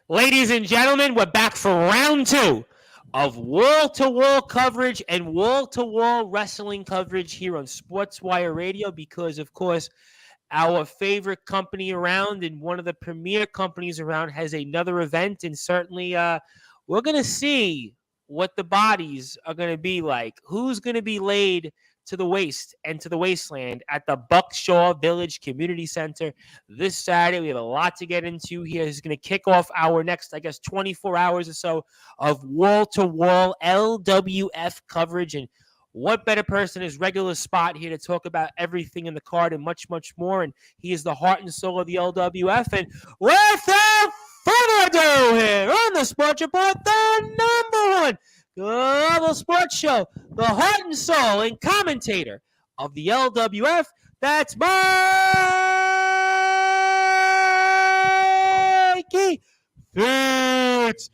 Ladies and gentlemen, we're back for round two of wall-to-wall coverage and wall-to-wall wrestling coverage here on Sportswire Radio because, of course, our favorite company around and one of the premier companies around has another event, and certainly we're going to see what the bodies are going to be like. Who's going to be laid to the waste and to the wasteland at the Buckshaw Village Community Center this Saturday. We have a lot to get into here. This is going to kick off our next, 24 hours or so of wall-to-wall LWF coverage. And what better person is regular Spot here to talk about everything in the card and much, much more. And he is the heart and soul of the LWF. And without further ado here on the Sports Report, the number one global sports show, the heart and soul and commentator of the LWF, that's Mikey Fitzgerald.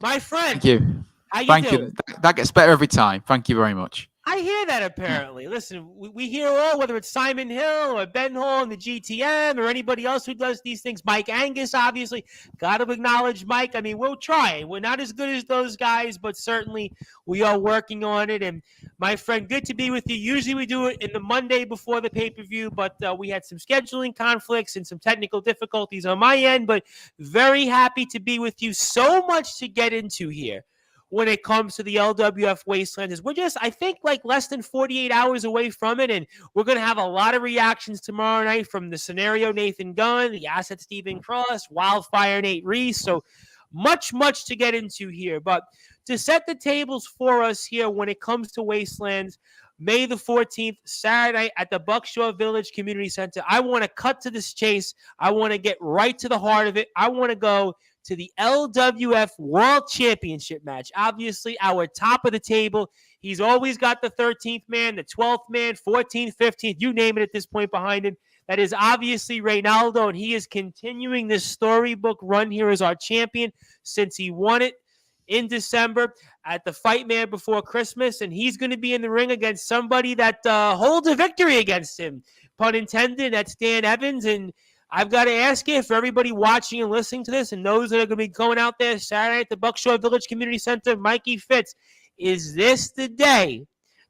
My friend. Thank you. How you Thank doing? you. That gets better every time. Thank you very much. I hear that apparently. Listen, we hear all, whether it's Simon Hill or Ben Hall in the GTM or anybody else who does these things. Mike Angus, obviously. Got to acknowledge Mike. I mean, we'll try. We're not as good as those guys, but certainly we are working on it. And my friend, good to be with you. Usually we do it in the Monday before the pay-per-view, but we had some scheduling conflicts and some technical difficulties on my end, but very happy to be with you. So much to get into here when it comes to the LWF Wasteland. We're just, I think, like less than 48 hours away from it, and we're going to have a lot of reactions tomorrow night from the Scenario Nathan Gunn, the Asset Stephen Cross, Wildfire Nate Reese, so much to get into here. But to set the tables for us here when it comes to Wastelands, May the 14th, Saturday at the Buckshaw Village Community Center, I want to cut to this chase. I want to get right to the heart of it. I want to go to the LWF World Championship match. Obviously, our top of the table. He's always got the 13th man, the 12th man, 14th, 15th, you name it at this point behind him. That is obviously Reynaldo, and he is continuing this storybook run here as our champion since he won it in December at the Fight Man Before Christmas, and he's going to be in the ring against somebody that holds a victory against him, pun intended. That's Dan Evans, and I've got to ask you, for everybody watching and listening to this and those that are going to be going out there Saturday at the Buckshaw Village Community Center, Mikey Fitz, is this the day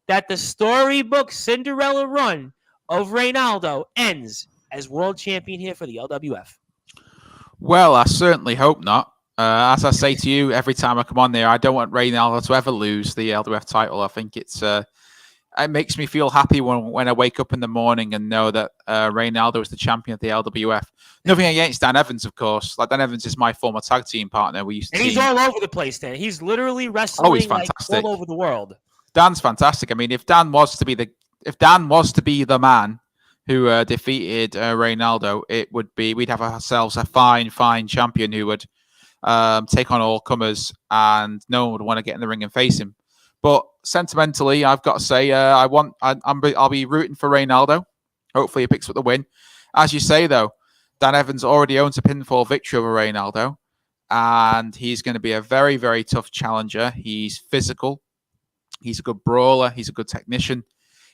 that the storybook Cinderella run of Reynaldo ends as world champion here for the LWF? Well, I certainly hope not. As I say to you every time I come on there, I don't want Reynaldo to ever lose the LWF title. I think it makes me feel happy when I wake up in the morning and know that Reynaldo is the champion of the LWF. Nothing against Dan Evans, of course. Like, Dan Evans is my former tag team partner. We used to. And he's all over the place, Dan. He's literally wrestling he's fantastic. all over the world. Dan's fantastic. I mean, if Dan was to be the man who defeated Reynaldo, we'd have ourselves a fine champion who would take on all comers, and no one would want to get in the ring and face him. But sentimentally, I've got to say, I'll be rooting for Reynaldo. Hopefully, he picks up the win. As you say, though, Dan Evans already owns a pinfall victory over Reynaldo, and he's going to be a very, very tough challenger. He's physical. He's a good brawler. He's a good technician.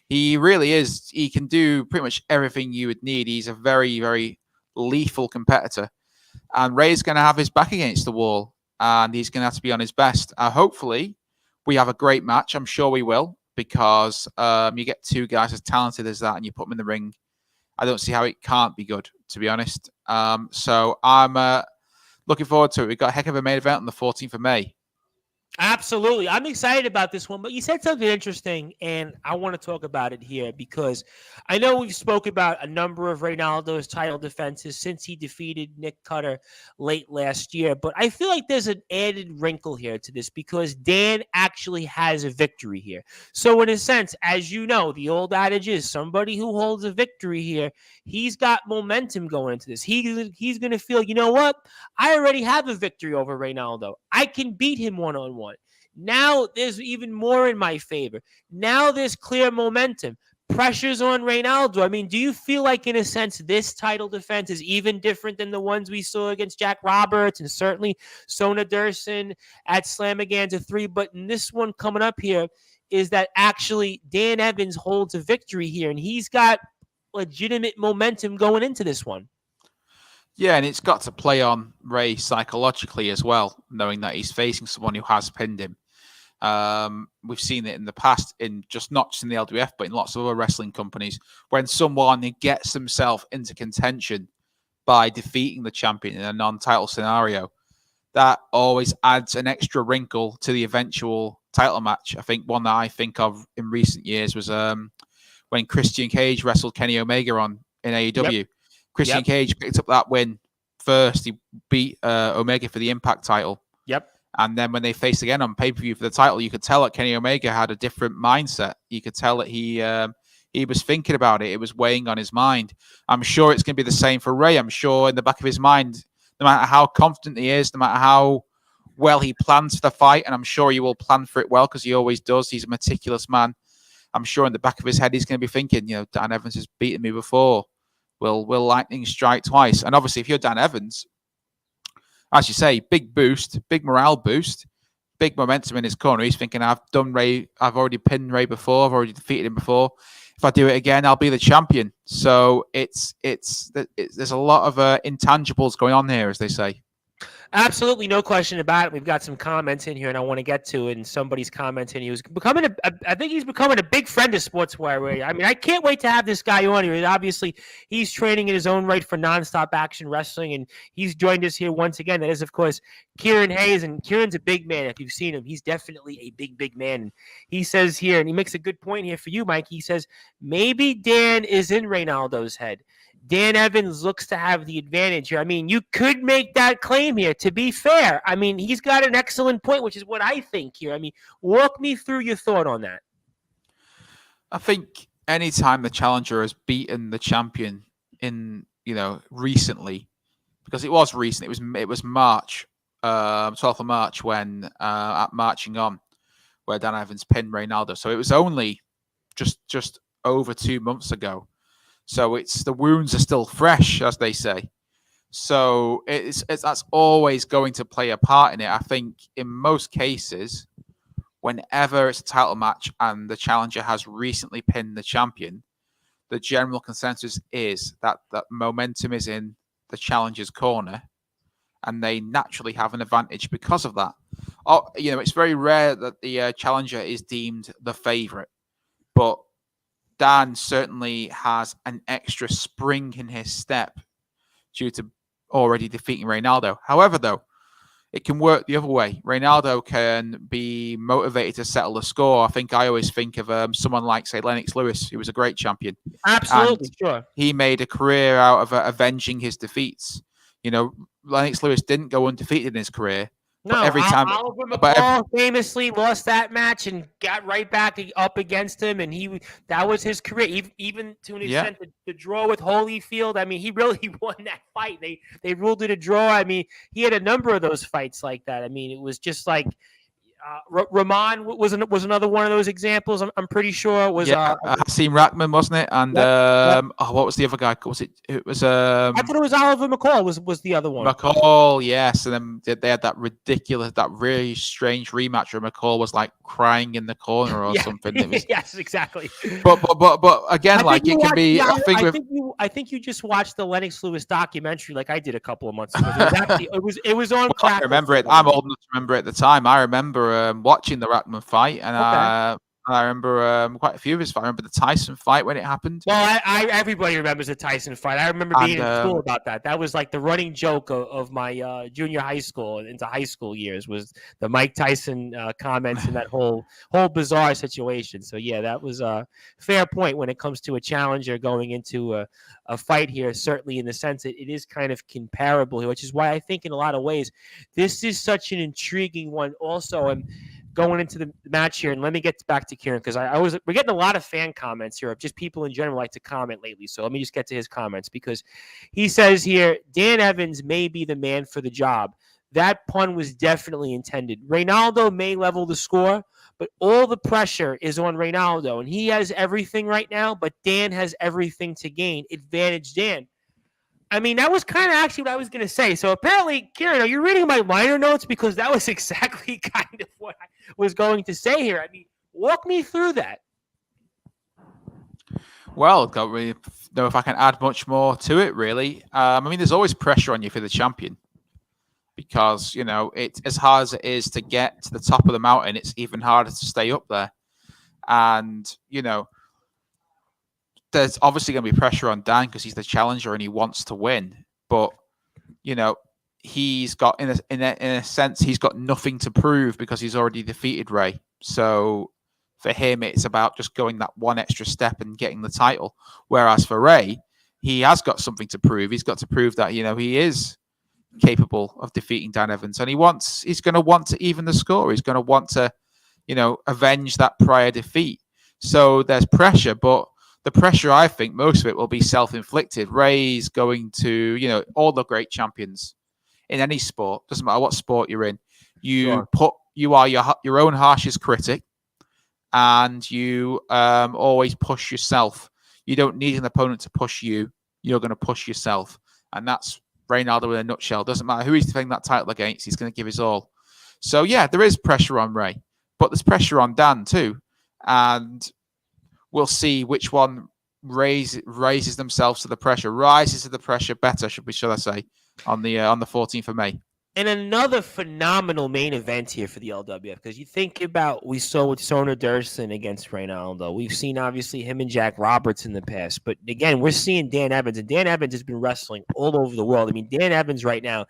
He really is. He can do pretty much everything you would need. He's a very, very lethal competitor. And Ray's going to have his back against the wall, and he's going to have to be on his best. Hopefully, we have a great match. I'm sure we will, because you get two guys as talented as that and you put them in the ring. I don't see how it can't be good, to be honest. So I'm looking forward to it. We've got a heck of a main event on the 14th of May. Absolutely. I'm excited about this one, but you said something interesting, and I want to talk about it here because I know we've spoke about a number of Reynaldo's title defenses since he defeated Nick Cutter late last year, but I feel like there's an added wrinkle here to this because Dan actually has a victory here. So in a sense, as you know, the old adage is somebody who holds a victory here, he's got momentum going into this. He's going to feel, you know what? I already have a victory over Reynaldo. I can beat him one-on-one. Now there's even more in my favor. Now there's clear momentum. Pressure's on Reynaldo. I mean, do you feel like, in a sense, this title defense is even different than the ones we saw against Jack Roberts and certainly Sona Durson at Slamaganza 3? But in this one coming up here, is that actually Dan Evans holds a victory here, and he's got legitimate momentum going into this one. Yeah, and it's got to play on Ray psychologically as well, knowing that he's facing someone who has pinned him. We've seen it in the past, not just in the LWF, but in lots of other wrestling companies, when someone gets themselves into contention by defeating the champion in a non-title scenario, that always adds an extra wrinkle to the eventual title match. I think one that I think of in recent years was when Christian Cage wrestled Kenny Omega in AEW. Yep. Christian Cage picked up that win first. He beat Omega for the Impact title. Yep. And then when they faced again on pay-per-view for the title, you could tell that Kenny Omega had a different mindset. You could tell that he was thinking about it. It was weighing on his mind. I'm sure it's going to be the same for Ray. I'm sure in the back of his mind, no matter how confident he is, no matter how well he plans for the fight, and I'm sure he will plan for it well because he always does. He's a meticulous man. I'm sure in the back of his head, he's going to be thinking, Dan Evans has beaten me before. Will lightning strike twice? And obviously, if you're Dan Evans, as you say, big boost, big morale boost, big momentum in his corner. He's thinking, I've done Ray. I've already pinned Ray before. I've already defeated him before. If I do it again, I'll be the champion. So there's a lot of intangibles going on here, as they say. Absolutely, no question about it. We've got some comments in here, and I want to get to it. And somebody's commenting. He was becoming I think he's becoming a big friend of Sportswire. I mean, I can't wait to have this guy on here. Obviously, he's training in his own right for nonstop action wrestling, and he's joined us here once again. That is, of course, Kieran Hayes, and Kieran's a big man. If you've seen him, he's definitely a big man. And he says here, and he makes a good point here for you, Mike. He says maybe Dan is in Reynaldo's head. Dan Evans looks to have the advantage here. I mean, you could make that claim here, to be fair. I mean, he's got an excellent point, which is what I think here. I mean, walk me through your thought on that. I think anytime the challenger has beaten the champion recently, because it was recent, it was March, 12th of March when at Marching On, where Dan Evans pinned Reynaldo. So it was only just over 2 months ago. So the wounds are still fresh, as they say. So that's always going to play a part in it. I think in most cases, whenever it's a title match and the challenger has recently pinned the champion, the general consensus is that momentum is in the challenger's corner, and they naturally have an advantage because of that. It's very rare that the challenger is deemed the favorite, but Dan certainly has an extra spring in his step due to already defeating Reynaldo. However, though, it can work the other way. Reynaldo can be motivated to settle the score. I always think of someone like, say, Lennox Lewis, who was a great champion. Absolutely, sure. He made a career out of avenging his defeats. Lennox Lewis didn't go undefeated in his career. No, every time, Oliver McCall famously lost that match and got right back up against him, and that was his career. Even to an extent, the draw with Holyfield. I mean, he really won that fight. They ruled it a draw. I mean, he had a number of those fights like that. I mean, it was just like Rahman was another one of those examples. I'm pretty sure it was. Hasim Rahman, wasn't it? And what was the other guy? It was. I thought it was Oliver McCall. Was the other one? McCall, yes. And then they had that really strange rematch where McCall was like crying in the corner or something. It was, yes, exactly. But again, like it can be. I think you just watched the Lennox Lewis documentary, like I did a couple of months ago. It was on. I remember it. I'm old enough to remember it at the time. I remember watching the Rahman fight, and I remember quite a few of his fights. I remember the Tyson fight when it happened. Well, everybody remembers the Tyson fight. I remember being in school about that. That was like the running joke of my junior high school into high school years, was the Mike Tyson comments in that whole bizarre situation. So yeah, that was a fair point when it comes to a challenger going into a fight here. Certainly in the sense that it is kind of comparable here, which is why I think in a lot of ways this is such an intriguing one also. And going into the match here, and let me get back to Kieran, because we're getting a lot of fan comments here of just people in general like to comment lately. So let me just get to his comments, because he says here, Dan Evans may be the man for the job. That pun was definitely intended. Reynaldo may level the score, but all the pressure is on Reynaldo, and he has everything right now, but Dan has everything to gain. Advantage Dan. I mean, that was kind of actually what I was going to say. So apparently, Kieran, are you reading my liner notes? Because that was exactly kind of what I was going to say here. I mean, Walk me through that. Well, don't really know if I can add much more to it, really. I mean, there's always pressure on you for the champion because, it's as hard as it is to get to the top of the mountain, it's even harder to stay up there. And, there's obviously going to be pressure on Dan because he's the challenger and he wants to win. But, he's got, in a sense, he's got nothing to prove because he's already defeated Ray. So for him, it's about just going that one extra step and getting the title. Whereas for Ray, he has got something to prove. He's got to prove that, he is capable of defeating Dan Evans. And he's going to want to even the score. He's going to want to, avenge that prior defeat. So there's pressure, but the pressure, I think, most of it will be self-inflicted. Ray's going to, all the great champions in any sport, doesn't matter what sport you're in, you are your own harshest critic, and you always push yourself. You don't need an opponent to push you. You're going to push yourself. And that's Reynaldo in a nutshell. Doesn't matter who he's defending that title against, he's going to give his all. So, yeah, there is pressure on Ray, but there's pressure on Dan too. And we'll see which one rises themselves to the pressure better, should I say, on the 14th of May. And another phenomenal main event here for the LWF, because you think about we saw with Sona Durson against Reynaldo. We've seen, obviously, him and Jack Roberts in the past. But, again, we're seeing Dan Evans. And Dan Evans has been wrestling all over the world. I mean, Dan Evans right now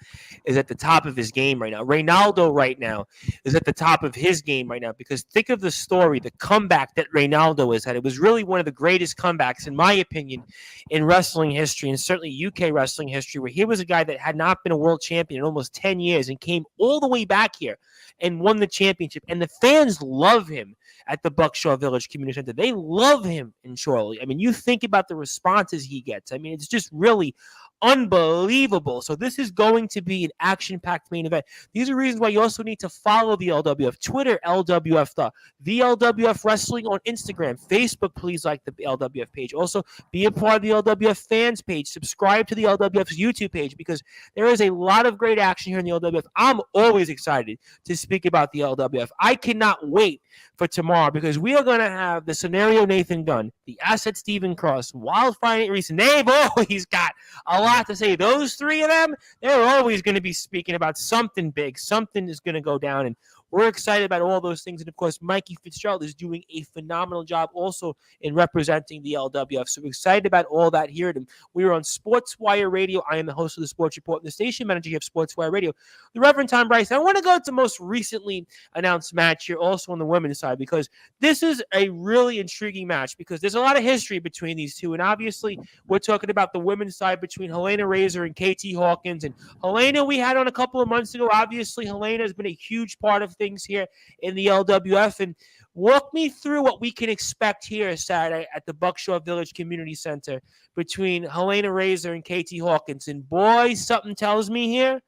is at the top of his game right now. Reynaldo right now is at the top of his game right now. Because think of the story, the comeback that Reynaldo has had. It was really one of the greatest comebacks, in my opinion, in wrestling history, and certainly UK wrestling history, where he was a guy that had not been a world champion in almost 10 years and came all the way back here and won the championship. And the fans love him at the Buckshaw Village Community Center. They love him in Chorley. I mean, you think about the responses he gets. I mean, it's just really unbelievable. So this is going to be an action-packed main event. These are reasons why you also need to follow the LWF. Twitter, LWF, the LWF Wrestling on Instagram. Facebook, please like the LWF page. Also, be a part of the LWF fans page. Subscribe to the LWF's YouTube page because there is a lot of great action here in the LWF. I'm always excited to speak about the LWF. I cannot wait for tomorrow because we are going to have the Scenario Nathan Gunn, the Asset Stephen Cross, Wildfire Nate Reese, and they've always got a lot to say. Those three of them, they're always going to be speaking about something big. Something is going to go down, and we're excited about all those things. And, of course, Mikey Fitzgerald is doing a phenomenal job also in representing the LWF. So we're excited about all that here. We are on Sportswire Radio. I am the host of the Sports Report and the station manager here of Sportswire Radio, the Reverend Tom Bryce. I want to go to the most recently announced match here also on the women's side because this is a really intriguing match because there's a lot of history between these two. And obviously, we're talking about the women's side between Helena Razor and KT Hawkins. And Helena we had on a couple of months ago. Obviously, Helena has been a huge part of things here in the LWF, and walk me through what we can expect here Saturday at the Buckshaw Village Community Center between Helena Razor and KT Hawkins. And boy, something tells me here,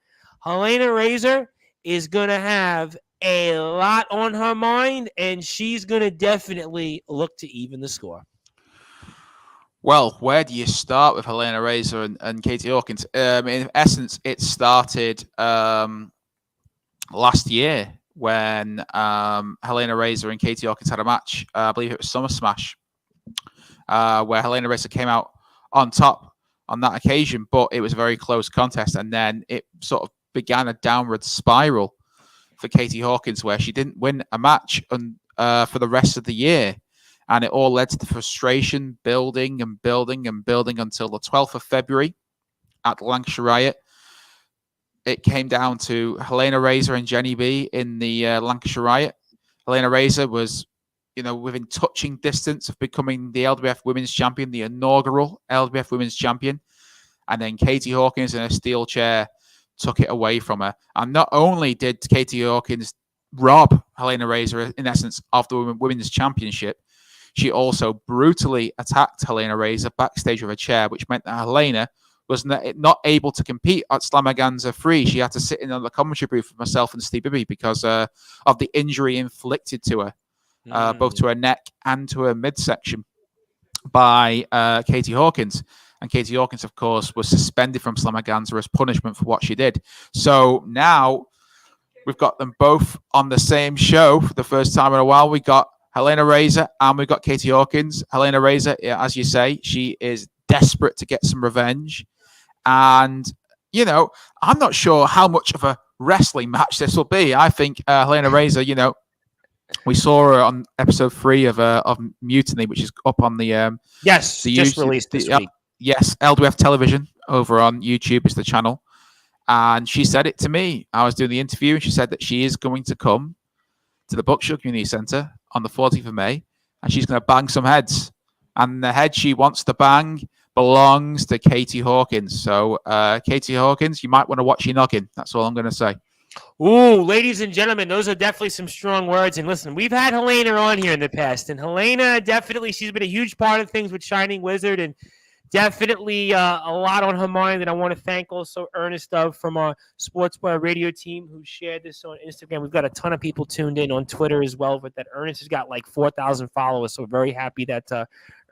Helena Razor is going to have a lot on her mind, and she's going to definitely look to even the score. Well, where do you start with Helena Razor and KT Hawkins? In essence, it started last year when Helena Razor and KT Hawkins had a match. I believe it was Summer Smash, where Helena Razor came out on top on that occasion, but it was a very close contest. And then it sort of began a downward spiral for KT Hawkins, where she didn't win a match for the rest of the year. And it all led to the frustration building until the 12th of February at Lancashire Riot. It came down to Helena Razor and Jenny B in the Lancashire Riot. Helena Razor was, within touching distance of becoming the LWF Women's Champion, the inaugural LWF Women's Champion. And then KT Hawkins in a steel chair took it away from her. And not only did KT Hawkins rob Helena Razor, in essence, of the Women's Championship, she also brutally attacked Helena Razor backstage with a chair, which meant that Helena was not able to compete at Slamaganza 3. She had to sit in on the commentary booth with myself and Steve Bibby because of the injury inflicted to her, both to her neck and to her midsection by KT Hawkins. And KT Hawkins, of course, was suspended from Slamaganza as punishment for what she did. So now we've got them both on the same show for the first time in a while. We got Helena Razor, and we've got Katie Hawkins. Helena Razor, as you say, she is desperate to get some revenge. And, I'm not sure how much of a wrestling match this will be. I think Helena Razor, we saw her on episode 3 of Mutiny, which is up on the just released this week. Yes, LWF Television over on YouTube is the channel. And she said it to me. I was doing the interview, and she said that she is going to come to the Buckshot Community Centre on the 14th of May, and she's going to bang some heads. And the head she wants to bang belongs to Katie Hawkins. So, Katie Hawkins, you might want to watch your noggin. That's all I'm going to say. Ooh, ladies and gentlemen, those are definitely some strong words. And listen, we've had Helena on here in the past, and Helena definitely, she's been a huge part of things with Shining Wizard, and definitely a lot on her mind. And I want to thank also Ernest from our Sportswire radio team who shared this on Instagram. We've got a ton of people tuned in on Twitter as well, but that Ernest has got like 4,000 followers. So we're very happy that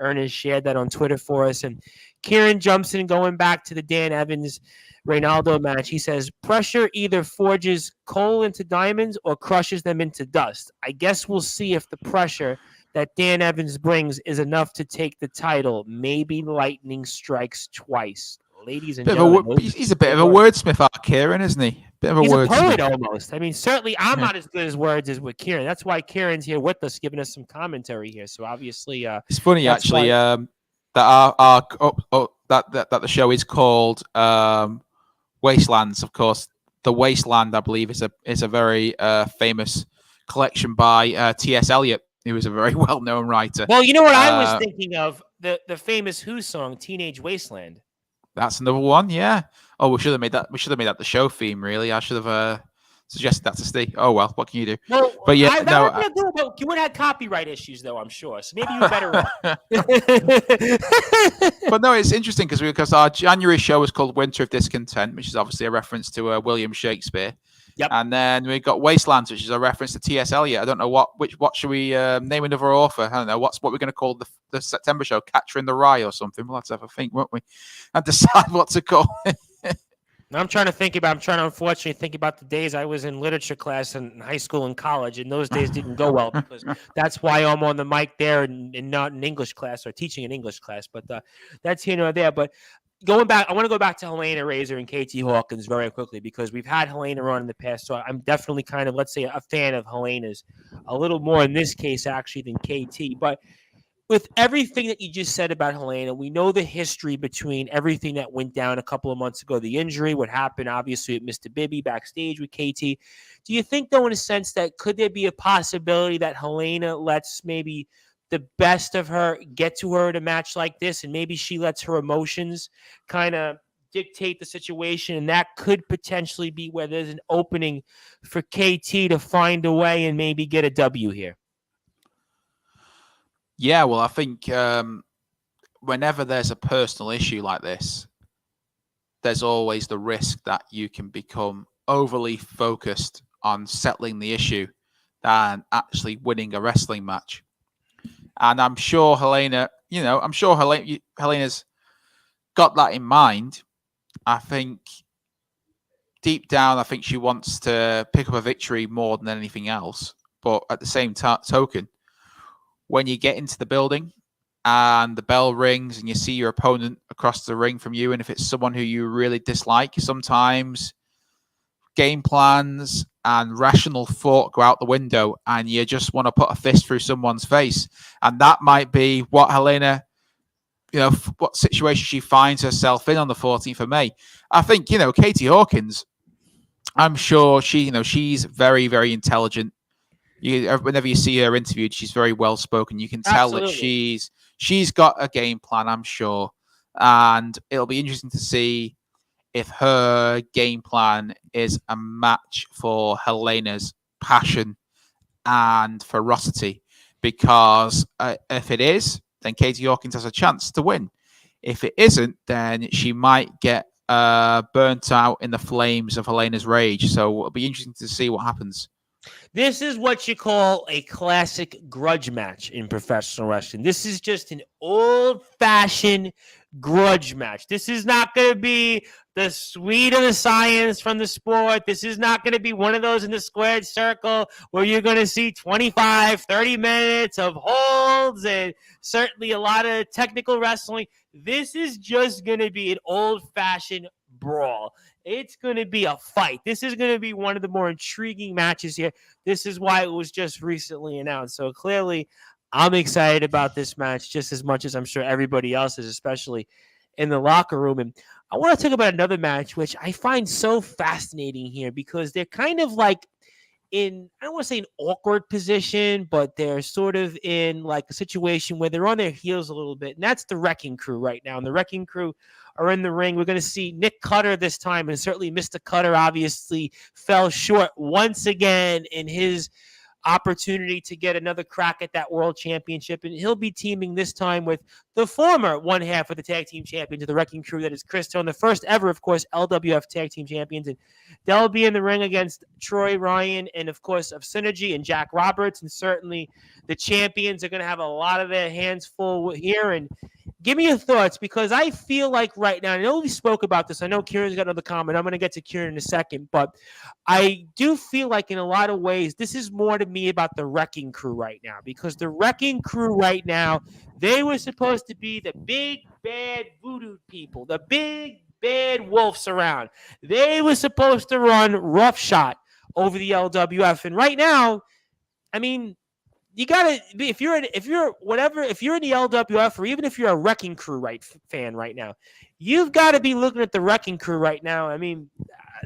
Ernest shared that on Twitter for us. And Kieran jumps in, going back to the Dan Evans Reynaldo match. He says, pressure either forges coal into diamonds or crushes them into dust. I guess we'll see if the pressure that Dan Evans brings is enough to take the title. Maybe lightning strikes twice. Ladies and gentlemen. He's a bit of a wordsmith, Kieran, isn't he? Bit of a wordsmith. He's a poet almost. I mean, certainly I'm not as good as words as with Kieran. That's why Kieran's here with us, giving us some commentary here. So obviously, it's funny actually that that the show is called Wastelands. Of course, the Wasteland, I believe, is a very famous collection by T.S. Eliot, who is a very well-known writer. Well, you know what I was thinking of? The famous Who song, Teenage Wasteland. That's another one, yeah. Oh, we should have made that the show theme, really. I should have suggested that to Steve. Oh, well, what can you do? Well, but yeah, you would have copyright issues, though, I'm sure. So maybe you're better off. But no, it's interesting because our January show was called Winter of Discontent, which is obviously a reference to William Shakespeare. Yep. And then we got Wastelands, which is a reference to T.S. Eliot. I don't know what should we name another author? I don't know. What we're going to call the September show? Catcher in the Rye or something? We'll have to have a think, won't we? And decide what to call it. I'm trying to unfortunately think about the days I was in literature class in high school and college, and those days didn't go well because that's why I'm on the mic there and not in English class or teaching an English class. But that's here nor there. But going back, I want to go back to Helena Razor and Katie Hawkins very quickly because we've had Helena on in the past. So I'm definitely kind of, let's say, a fan of Helena's a little more in this case actually than KT. But with everything that you just said about Helena, we know the history between everything that went down a couple of months ago, the injury, what happened, obviously, with Mr. Bibby backstage with KT. Do you think, though, in a sense that could there be a possibility that Helena lets maybe the best of her get to her in a match like this, and maybe she lets her emotions kind of dictate the situation, and that could potentially be where there's an opening for KT to find a way and maybe get a W here? Yeah, well, I think whenever there's a personal issue like this, there's always the risk that you can become overly focused on settling the issue than actually winning a wrestling match. And I'm sure Helena's got that in mind. I think deep down, I think she wants to pick up a victory more than anything else. But at the same token, when you get into the building and the bell rings and you see your opponent across the ring from you, and if it's someone who you really dislike, sometimes game plans and rational thought go out the window and you just want to put a fist through someone's face. And that might be what Helena, what situation she finds herself in on the 14th of May. I think, Katie Hawkins, I'm sure she's very, very intelligent. Whenever you see her interviewed, she's very well spoken. You can tell that she's got a game plan, I'm sure, and it'll be interesting to see if her game plan is a match for Helena's passion and ferocity. Because if it is, then Katie Hawkins has a chance to win. If it isn't, then she might get burnt out in the flames of Helena's rage. So it'll be interesting to see what happens. This is what you call a classic grudge match in professional wrestling. This is just an old-fashioned grudge match. This is not going to be the sweet of the science from the sport. This is not going to be one of those in the squared circle where you're going to see 25, 30 minutes of holds and certainly a lot of technical wrestling. This is just going to be an old-fashioned brawl. It's going to be a fight. This is going to be one of the more intriguing matches here. This is why it was just recently announced. So clearly, I'm excited about this match just as much as I'm sure everybody else is, especially in the locker room. And I want to talk about another match, which I find so fascinating here because they're kind of like in, I don't want to say an awkward position, but they're sort of in like a situation where they're on their heels a little bit. And that's the Wrecking Crew right now. And the Wrecking Crew are in the ring. We're going to see Nick Cutter this time. And certainly Mr. Cutter obviously fell short once again in his opportunity to get another crack at that world championship. And he'll be teaming this time with the former one half of the tag team champions of the Wrecking Crew, that is Chris Stone, the first ever, of course, LWF tag team champions. And they'll be in the ring against Troy Ryan and, of course, of Synergy and Jack Roberts. And certainly the champions are going to have a lot of their hands full here. And give me your thoughts, because I feel like right now, I know we spoke about this. I know Kieran's got another comment. I'm going to get to Kieran in a second, but I do feel like in a lot of ways, this is more to me about the Wrecking Crew right now, because the Wrecking Crew right now, they were supposed to be the big, bad voodoo people, the big, bad wolves around. They were supposed to run roughshod over the LWF. And right now, I mean, you gotta be, if you're in the LWF, or even if you're a Wrecking Crew fan right now, you've got to be looking at the Wrecking Crew right now. I mean,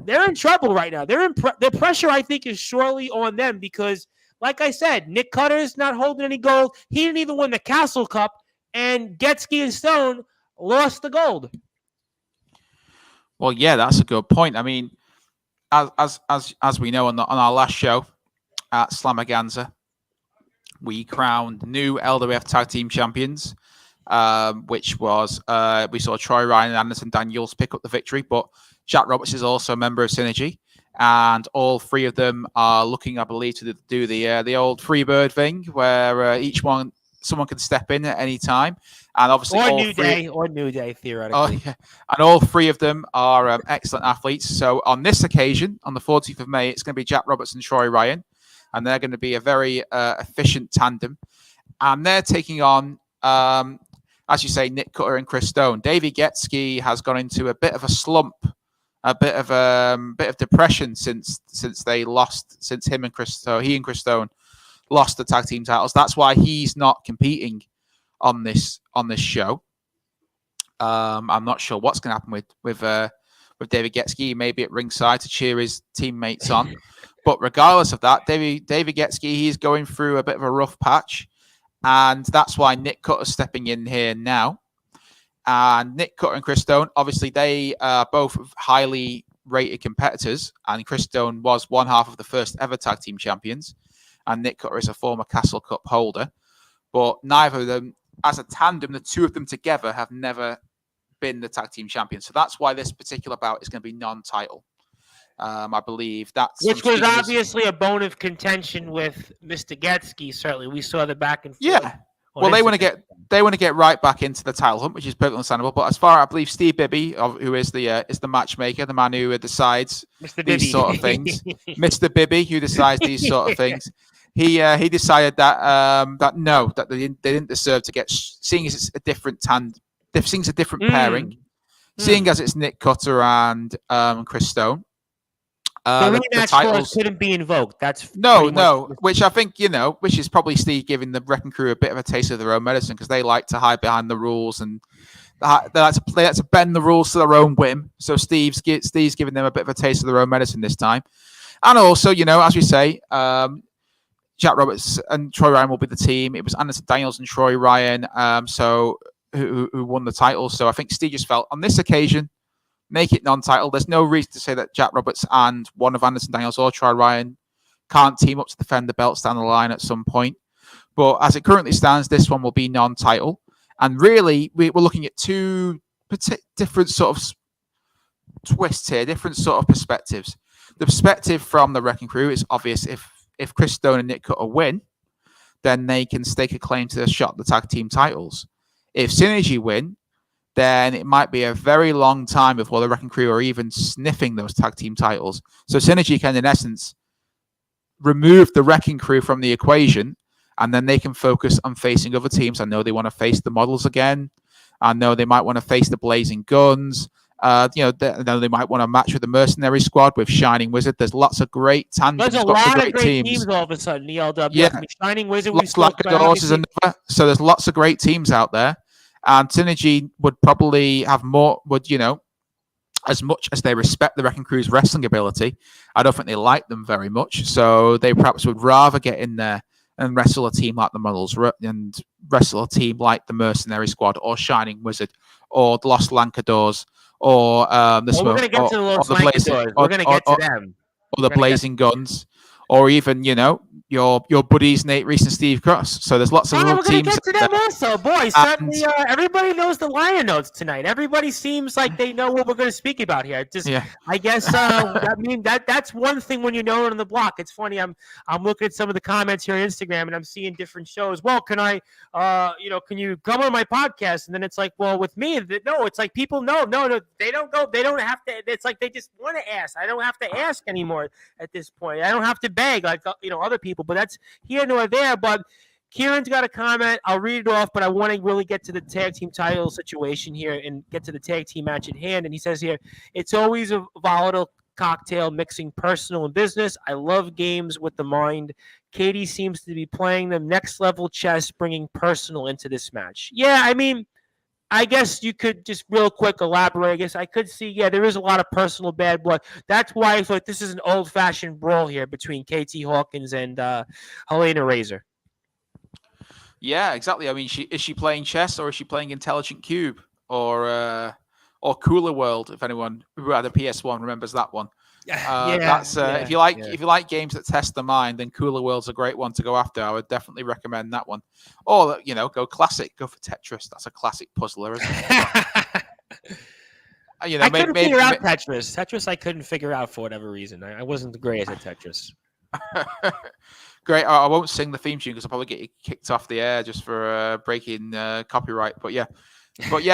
they're in trouble right now. The pressure, I think, is surely on them because, like I said, Nick Cutter's not holding any gold. He didn't even win the Castle Cup, and Getsky and Stone lost the gold. Well, yeah, that's a good point. I mean, as we know on our last show at Slamaganza, we crowned new LWF Tag Team Champions, which was, we saw Troy Ryan and Anderson Daniels pick up the victory, but Jack Roberts is also a member of Synergy, and all three of them are looking, I believe, to do the old Freebird thing, where someone can step in at any time, and obviously or New Day theoretically. Oh, yeah. And all three of them are excellent athletes. So on this occasion, on the 14th of May, it's going to be Jack Roberts and Troy Ryan, and they're going to be a very efficient tandem. And they're taking on, as you say, Nick Cutter and Chris Stone. Davey Getsky has gone into a bit of a slump, a bit of depression since he and Chris Stone lost the tag team titles. That's why he's not competing on this show. I'm not sure what's going to happen with David Getsky. Maybe at ringside to cheer his teammates on. But regardless of that, David Getsky, he's going through a bit of a rough patch, and that's why Nick Cutter's stepping in here now. And Nick Cutter and Chris Stone, obviously, they are both highly rated competitors, and Chris Stone was one half of the first ever tag team champions, and Nick Cutter is a former Castle Cup holder. But neither of them, as a tandem, the two of them together have never been the tag team champions. So that's why this particular bout is going to be non-title. I believe that's, which was obviously a bone of contention with Mr. Getsky. Certainly, we saw the back and forth. Yeah. Well, they want to get right back into the title hunt, which is perfectly understandable. But as far as I believe, Steve Bibby, who is the matchmaker, the man who decides these sort of things, Mr. Bibby, who decides these sort of things, he decided that they didn't deserve to get, seeing as it's a different pairing, seeing as it's Nick Cutter and Chris Stone. The rematch clause couldn't be invoked. That's which I think, which is probably Steve giving the Wrecking Crew a bit of a taste of their own medicine, because they like to hide behind the rules and they like to bend the rules to their own whim. So Steve's giving them a bit of a taste of their own medicine this time. And also, as we say, Jack Roberts and Troy Ryan will be the team. It was Anderson Daniels and Troy Ryan, who won the title. So I think Steve just felt on this occasion, make it non-title. There's no reason to say that Jack Roberts and one of Anderson Daniels or Troy Ryan can't team up to defend the belts down the line at some point. But as it currently stands, this one will be non-title. And really, we're looking at two different sort of twists here, different sort of perspectives. The perspective from the Wrecking Crew is obvious. If Chris Stone and Nick Cutter win, then they can stake a claim to the shot at the tag team titles. If Synergy win, then it might be a very long time before the Wrecking Crew are even sniffing those tag team titles. So Synergy can, in essence, remove the Wrecking Crew from the equation, and then they can focus on facing other teams. I know they want to face the Models again. I know they might want to face the Blazing Guns. They might want to match with the Mercenary Squad with Shining Wizard. There's lots of great tandems. There's a lot of great teams all of a sudden. The LW, yeah. I mean, Shining Wizard. Is another. So there's lots of great teams out there, and Synergy would probably have more. As much as they respect the Wrecking Crew's wrestling ability, I don't think they like them very much. So they perhaps would rather get in there and wrestle a team like the Models and wrestle a team like the Mercenary Squad or Shining Wizard or the Lost Lancadors or the Smoke. We're going to get to the Lost Lancadors. We're going to get to them. Or the Blazing Guns. Or even, your buddies Nate Reese and Steve Cross. So there's lots of little teams. We're going to get to them also. Boy, certainly everybody knows the liner notes tonight. Everybody seems like they know what we're going to speak about here. I guess that's one thing when you know it on the block. It's funny. I'm looking at some of the comments here on Instagram and I'm seeing different shows. Well, can I can you come on my podcast? And then it's like, well, with me, no, it's like people know. No, they don't go. They don't have to. It's like they just want to ask. I don't have to ask anymore at this point. I don't have to beg like other people, but that's here nor there. But Kieran's got a comment. I'll read it off, but I want to really get to the tag team title situation here and get to the tag team match at hand. And he says here, it's always a volatile cocktail mixing personal and business. I love games with the mind. Katie seems to be playing them next level chess, bringing personal into this match. Yeah, I mean, I guess you could just real quick elaborate. I guess I could see, there is a lot of personal bad blood. That's why I feel like this is an old-fashioned brawl here between KT Hawkins and Helena Razor. Yeah, exactly. I mean, is she playing chess or is she playing Intelligent Cube or Cooler World? If anyone who had a PS1 remembers that one. If you like games that test the mind, then Cooler World's a great one to go after. I would definitely recommend that one. Or go classic, go for Tetris. That's a classic puzzler, isn't it? I couldn't figure out Tetris. Tetris, I couldn't figure out for whatever reason. I wasn't the greatest at Tetris. Great. I won't sing the theme tune because I'll probably get you kicked off the air just for breaking copyright. But yeah.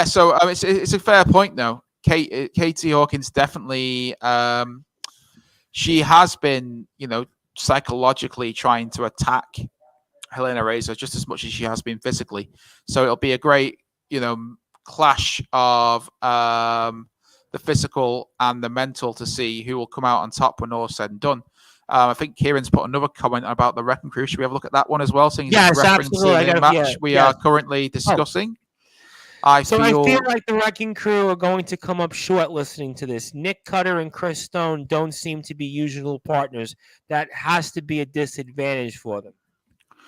So it's a fair point though. Katie Hawkins definitely. She has been, psychologically trying to attack Helena Razor just as much as she has been physically. So it'll be a great, clash of the physical and the mental to see who will come out on top when all said and done. I think Kieran's put another comment about the Wrecking Crew. Should we have a look at that one as well? Seeing yes, absolutely. The match we are currently discussing. I feel like the Wrecking Crew are going to come up short listening to this. Nick Cutter and Chris Stone don't seem to be usual partners. That has to be a disadvantage for them.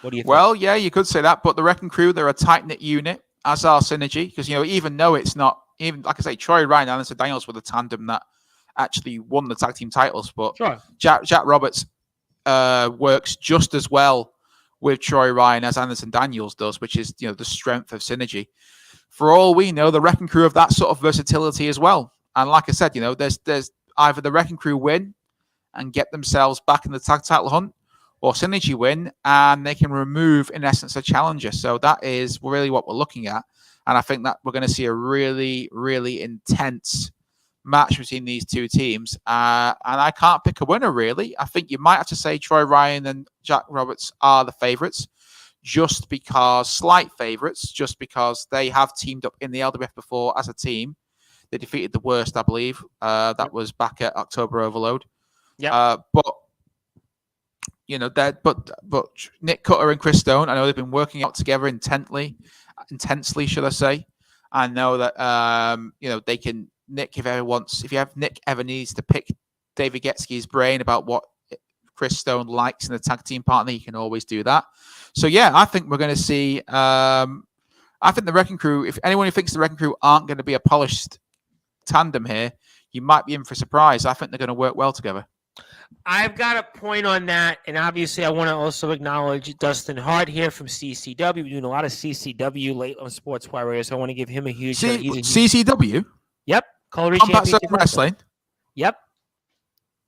What do you think? Well, yeah, you could say that, but the Wrecking Crew, they're a tight-knit unit, as are Synergy, because, even though it's not, even like I say, Troy Ryan and Anderson Daniels were the tandem that actually won the tag team titles, but sure. Jack Roberts works just as well with Troy Ryan as Anderson Daniels does, which is, the strength of Synergy. For all we know, the Wrecking Crew have that sort of versatility as well. And like I said, there's either the Wrecking Crew win and get themselves back in the tag title hunt, or Synergy win and they can remove, in essence, a challenger. So that is really what we're looking at. And I think that we're going to see a really, really intense match between these two teams. And I can't pick a winner, really. I think you might have to say Troy Ryan and Jack Roberts are the favourites. Slight favourites, just because they have teamed up in the LWF before as a team. They defeated the Worst, I believe. That was back at October Overload. Yeah. But Nick Cutter and Chris Stone, I know they've been working out together intensely, should I say? I know that they can. Nick, if Nick ever needs to pick David Getsky's brain about what Chris Stone likes in a tag team partner, he can always do that. So yeah, I think we're going to see. I think the Wrecking Crew. If anyone who thinks the Wrecking Crew aren't going to be a polished tandem here, you might be in for a surprise. I think they're going to work well together. I've got a point on that, and obviously I want to also acknowledge Dustin Hart here from CCW. We're doing a lot of CCW late on Sportswire, so I want to give him a huge CCW? Yep. Color Combat Zone Wrestling? Yep.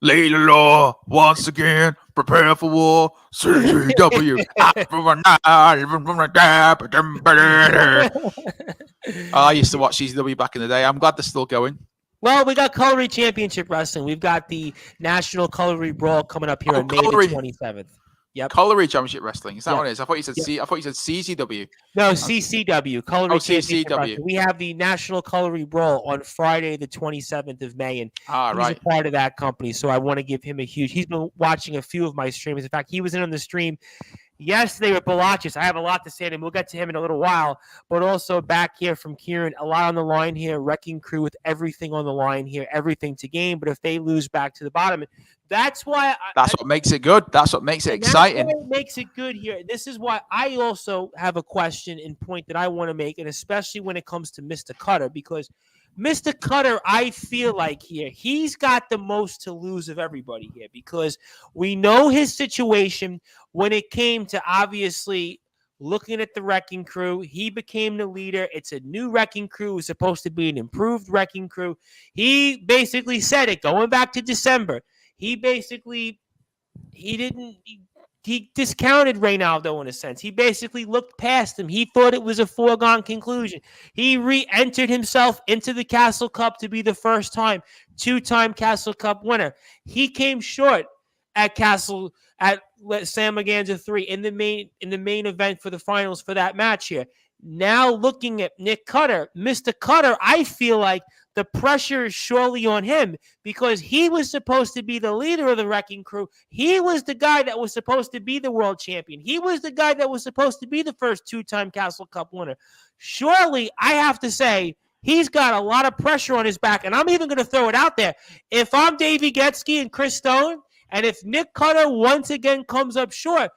Lay the law once again. Prepare for war. CCW. I used to watch CZW back in the day. I'm glad they're still going. Well, we got Colory Championship Wrestling. We've got the National Colory Brawl coming up here on May the 27th. Yep. Colory Championship Wrestling. Is that Yep. what it is? I thought you said I thought you said CZW. No, CCW. Colory Championship CCW. Wrestling. We have the National Colory Brawl on Friday, the 27th of May, and he's a part of that company. So I want to give him a huge. He's been watching a few of my streams. In fact, he was in on the stream yesterday with Balachis. I have a lot to say to him. We'll get to him in a little while. But also back here from Kieran, a lot on the line here. Wrecking Crew with everything on the line here, everything to gain. But if they lose back to the bottom, that's why. That's what makes it good. That's what makes it exciting. That's what makes it good here. This is why I also have a question and point that I want to make, and especially when it comes to Mr. Cutter, because Mr. Cutter, I feel like here, he's got the most to lose of everybody here, because we know his situation when it came to obviously looking at the Wrecking Crew. He became the leader. It's a new Wrecking Crew. It's supposed to be an improved Wrecking Crew. He basically said it going back to December. He discounted Reynaldo in a sense. He basically looked past him. He thought it was a foregone conclusion. He re-entered himself into the Castle Cup to be the first time, two-time Castle Cup winner. He came short at Sam Maganza 3 in the main event for the finals for that match here. Now looking at Nick Cutter, Mr. Cutter, I feel like the pressure is surely on him, because he was supposed to be the leader of the Wrecking Crew. He was the guy that was supposed to be the world champion. He was the guy that was supposed to be the first two-time Castle Cup winner. Surely, I have to say, he's got a lot of pressure on his back, and I'm even going to throw it out there. If I'm Davey Getsky and Chris Stone, and if Nick Cutter once again comes up short,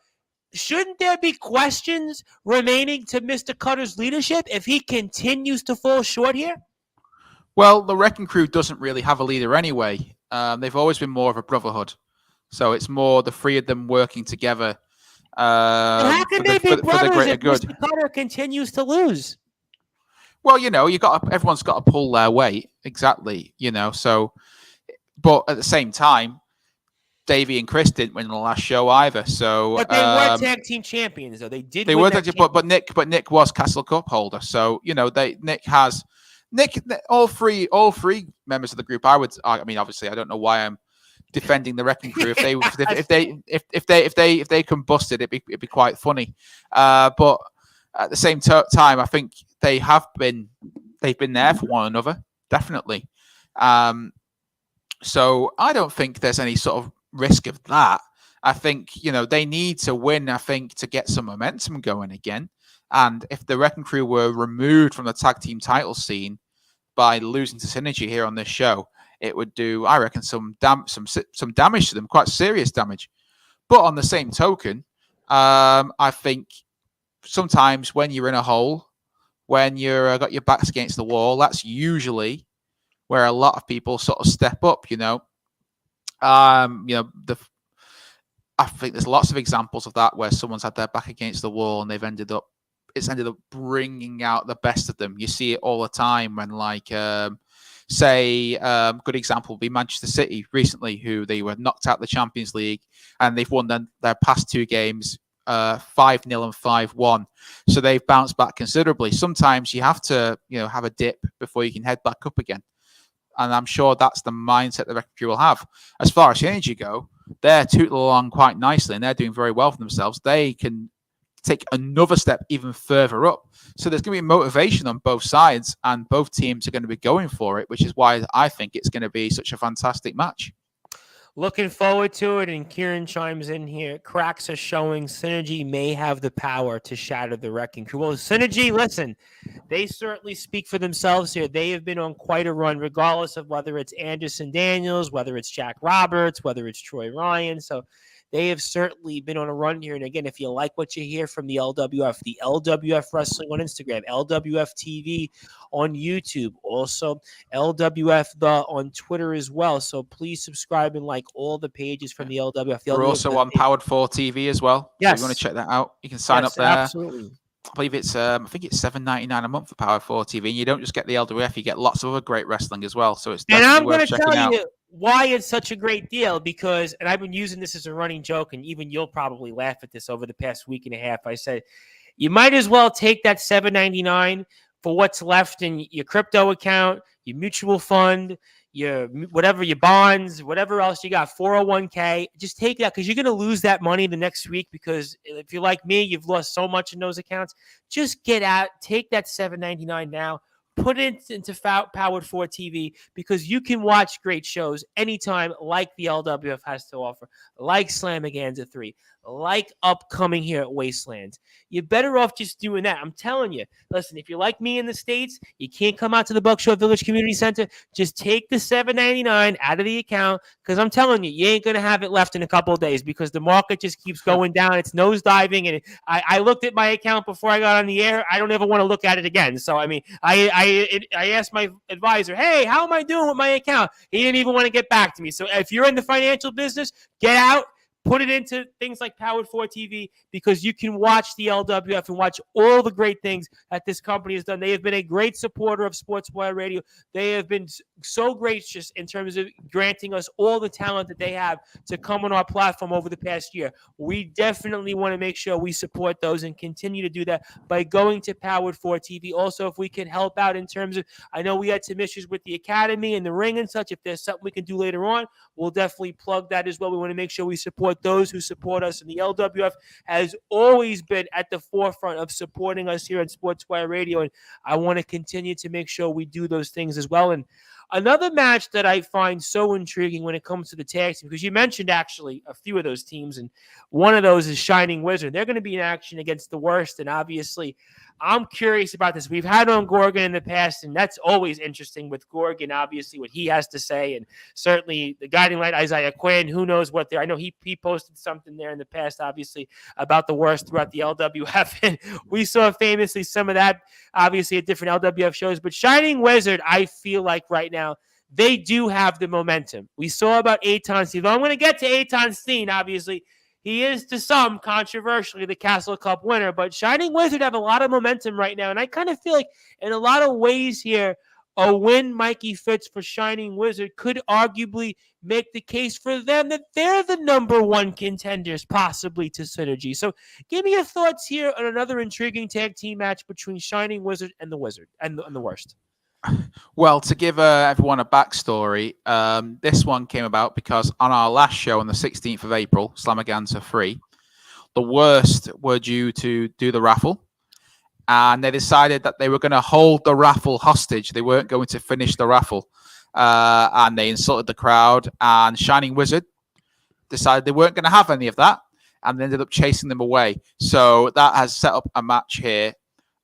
shouldn't there be questions remaining to Mr. Cutter's leadership if he continues to fall short here? Well, the Wrecking Crew doesn't really have a leader anyway. They've always been more of a brotherhood. So it's more the three of them working together. How can they be brothers if Mr. Cutter continues to lose? Well, everyone's got to pull their weight. Exactly. So, but at the same time, Davey and Chris didn't win the last show either. So, but they were tag team champions, though. They did. They were, but Nick was Castle Cup holder. So Nick, all three members of the group. I mean, obviously, I don't know why I'm defending the Wrecking Crew. If they combusted, it'd be quite funny. But at the same time, I think they've been there for one another, definitely. So I don't think there's any sort of risk of that. I think they need to win. I think to get some momentum going again. And if the Wrecking Crew were removed from the tag team title scene by losing to Synergy here on this show, it would do, I reckon, some damage to them, quite serious damage. But on the same token, I think sometimes when you're in a hole, when you're got your backs against the wall, that's usually where a lot of people sort of step up. I think there's lots of examples of that where someone's had their back against the wall and it's ended up bringing out the best of them. You see it all the time when, good example would be Manchester City recently, who they were knocked out of the Champions League and they've won their past two games 5-0 and 5-1. So they've bounced back considerably. Sometimes you have to, have a dip before you can head back up again. And I'm sure that's the mindset the Wrecking Crew will have. As far as Synergy go, they're tooting along quite nicely and they're doing very well for themselves. They can take another step even further up. So there's going to be motivation on both sides and both teams are going to be going for it, which is why I think it's going to be such a fantastic match. Looking forward to it, and Kieran chimes in here. Cracks are showing Synergy may have the power to shatter the Wrecking Crew. Well, Synergy, listen, they certainly speak for themselves here. They have been on quite a run, regardless of whether it's Anderson Daniels, whether it's Jack Roberts, whether it's Troy Ryan. So they have certainly been on a run here. And again, if you like what you hear from the LWF Wrestling on Instagram, LWF TV on YouTube, also LWF on Twitter as well. So please subscribe and like all the pages from the LWF. We're also on Powered 4 TV as well. Yes. So if you want to check that out, you can sign up there. Absolutely. I believe it's $7.99 a month for Power 4 TV, and you don't just get the LWF, you get lots of other great wrestling as well. So it's definitely worth checking out. And I'm going to tell you why it's such a great deal, because, and I've been using this as a running joke, and even you'll probably laugh at this over the past week and a half. I said, you might as well take that $7.99 for what's left in your crypto account, your mutual fund, your bonds, whatever else you got, 401k. Just take that because you're going to lose that money the next week because if you're like me, you've lost so much in those accounts. Just get out, take that $7.99 now. Put it into Powered 4 TV because you can watch great shows anytime like the LWF has to offer, like Slamaganza 3, like upcoming here at Wasteland. You're better off just doing that. I'm telling you. Listen, if you're like me in the States, you can't come out to the Buckshot Village Community Center. Just take the $7.99 out of the account because I'm telling you, you ain't going to have it left in a couple of days because the market just keeps going down. It's nosediving. And I looked at my account before I got on the air. I don't ever want to look at it again. So, I mean, I asked my advisor, hey, how am I doing with my account? He didn't even want to get back to me. So if you're in the financial business, get out. Put it into things like Powered 4 TV because you can watch the LWF and watch all the great things that this company has done. They have been a great supporter of Sportswire Radio. They have been so gracious in terms of granting us all the talent that they have to come on our platform over the past year. We definitely want to make sure we support those and continue to do that by going to Powered 4 TV. Also, if we can help out in terms of, I know we had some issues with the Academy and the ring and such. If there's something we can do later on, we'll definitely plug that as well. We want to make sure we support those who support us, and the LWF has always been at the forefront of supporting us here at Sportswire Radio, and I want to continue to make sure we do those things as well. And another match that I find so intriguing when it comes to the tag team, because you mentioned actually a few of those teams, and one of those is Shining Wizard. They're going to be in action against the Worst, and obviously I'm curious about this. We've had on Gorgon in the past, and that's always interesting with Gorgon, obviously, what he has to say, and certainly the guiding light, Isaiah Quinn, who knows what there. I know he posted something there in the past, obviously, about the Worst throughout the LWF, and we saw famously some of that, obviously, at different LWF shows, but Shining Wizard, I feel like right now, they do have the momentum. We saw about Eitan Steen. I'm going to get to Eitan Steen, obviously. He is, to some, controversially, the Castle Cup winner, but Shining Wizard have a lot of momentum right now, and I kind of feel like in a lot of ways here, a win Mikey Fitz for Shining Wizard could arguably make the case for them that they're the number one contenders, possibly, to Synergy. So give me your thoughts here on another intriguing tag team match between Shining Wizard and the Wizard, and the Worst. Well, to give everyone a backstory, this one came about because on our last show on the 16th of April, Slamaganza 3, the Worst were due to do the raffle, and they decided that they were going to hold the raffle hostage. They weren't going to finish the raffle, and they insulted the crowd, and Shining Wizard decided they weren't going to have any of that, and they ended up chasing them away. So that has set up a match here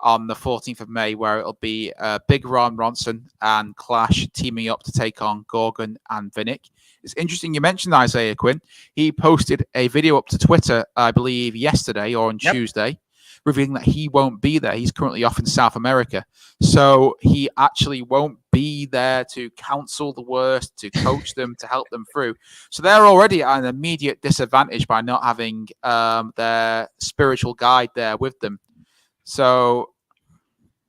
on the 14th of May, where it'll be Big Ron Ronson and Clash teaming up to take on Gorgon and Vinnick. It's interesting you mentioned Isaiah Quinn. He posted a video up to Twitter, I believe, yesterday or on Tuesday, revealing that he won't be there. He's currently off in South America. So he actually won't be there to counsel the Worst, to coach them, to help them through. So they're already at an immediate disadvantage by not having their spiritual guide there with them. So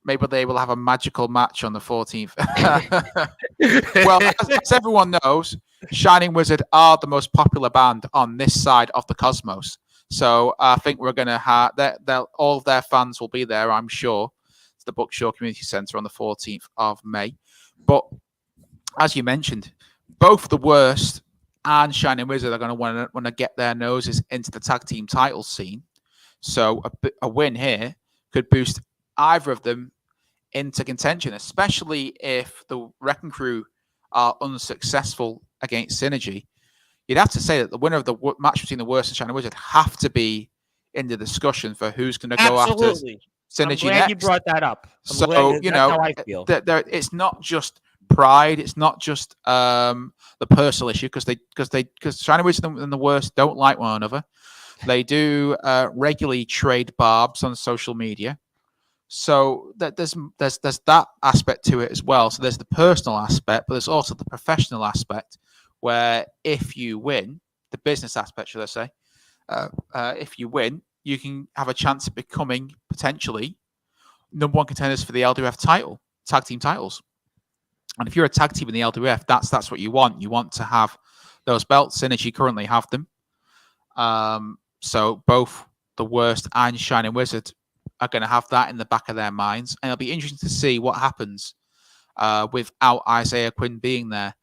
maybe they will have a magical match on the 14th. Well, as everyone knows, Shining Wizard are the most popular band on this side of the cosmos. So I think we're going to have all of their fans will be there, I'm sure. It's the Buckshaw Community Centre on the 14th of May. But as you mentioned, both the Worst and Shining Wizard are going to want to get their noses into the tag team title scene. So a win here could boost either of them into contention, especially if the Wrecking Crew are unsuccessful against Synergy. You'd have to say that the winner of the match between the Worst and Shining Wizard have to be in the discussion for who's going to go after Synergy I'm glad you brought that up. That's how I feel. It's not just pride. It's not just the personal issue because Shining Wizard and the Worst don't like one another. They do regularly trade barbs on social media. So there's that aspect to it as well. So there's the personal aspect, but there's also the professional aspect where if you win, the business aspect, should I say, if you win, you can have a chance of becoming potentially number one contenders for the LWF title, tag team titles. And if you're a tag team in the LWF, that's what you want. You want to have those belts. Synergy currently have them. So both the Worst and Shining Wizard are going to have that in the back of their minds, and it'll be interesting to see what happens without Isaiah Quinn being there.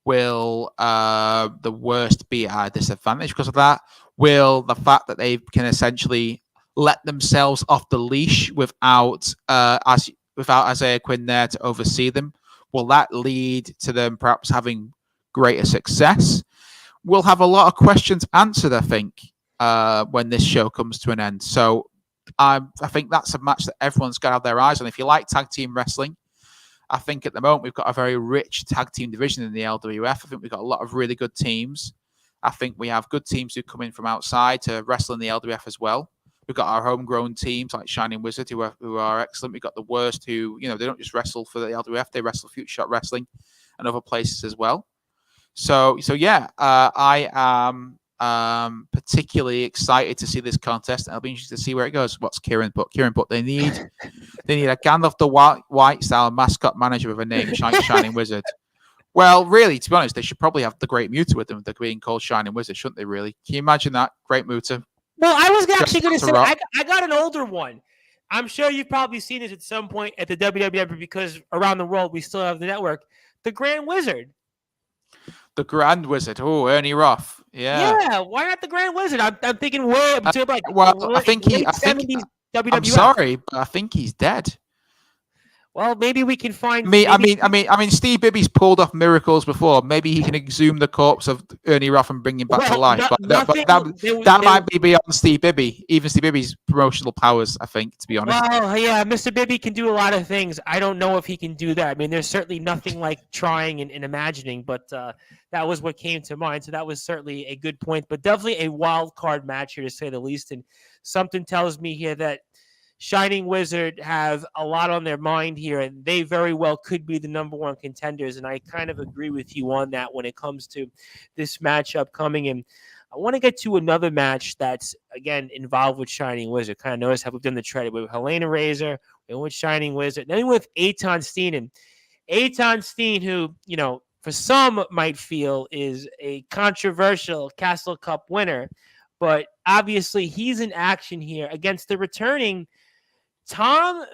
Will the worst be at a disadvantage because of that? Will the fact that they can essentially let themselves off the leash without Isaiah Quinn there to oversee them, will that lead to them perhaps having greater success? We'll have a lot of questions answered, I think, when this show comes to an end. So I think that's a match that everyone's got to have their eyes on. If you like tag team wrestling, I think at the moment we've got a very rich tag team division in the LWF. I think we've got a lot of really good teams. I think we have good teams who come in from outside to wrestle in the LWF as well. We've got our homegrown teams like Shining Wizard who are excellent. We've got the Worst who, they don't just wrestle for the LWF, they wrestle Future Shot Wrestling and other places as well. So yeah, I am particularly excited to see this contest. I'll be interested to see where it goes. What's Kieran put? They need a Gandalf the White style mascot manager with a name, Shining Wizard. Well, really, to be honest, they should probably have the Great Muta with them. They're being called Shining Wizard, shouldn't they? Really? Can you imagine that? Great Muta. Well, I was actually going to say I got an older one. I'm sure you've probably seen this at some point at the WWF because around the world we still have the network. The Grand Wizard. The Grand Wizard. Oh, Ernie Roth. Yeah. Yeah. Why not the Grand Wizard? I'm thinking way up to like. Well, I think WWF. I'm sorry, but I think he's dead. Well, maybe we can find. I mean, Steve Bibby's pulled off miracles before. Maybe he can exhume the corpse of Ernie Roth and bring him back to life. That might be beyond Steve Bibby, even Steve Bibby's promotional powers. I think, to be honest. Well, yeah, Mr. Bibby can do a lot of things. I don't know if he can do that. I mean, there's certainly nothing like trying and imagining, but that was what came to mind. So that was certainly a good point, but definitely a wild card match here to say the least. And something tells me here that Shining Wizard have a lot on their mind here, and they very well could be the number one contenders. And I kind of agree with you on that when it comes to this matchup coming in. I want to get to another match that's, again, involved with Shining Wizard. Kind of notice how we've done the trade with Helena Razor, and with Shining Wizard, then with Eitan Steen. And Eitan Steen, who, for some might feel is a controversial Castle Cup winner, but obviously he's in action here against the returning Tom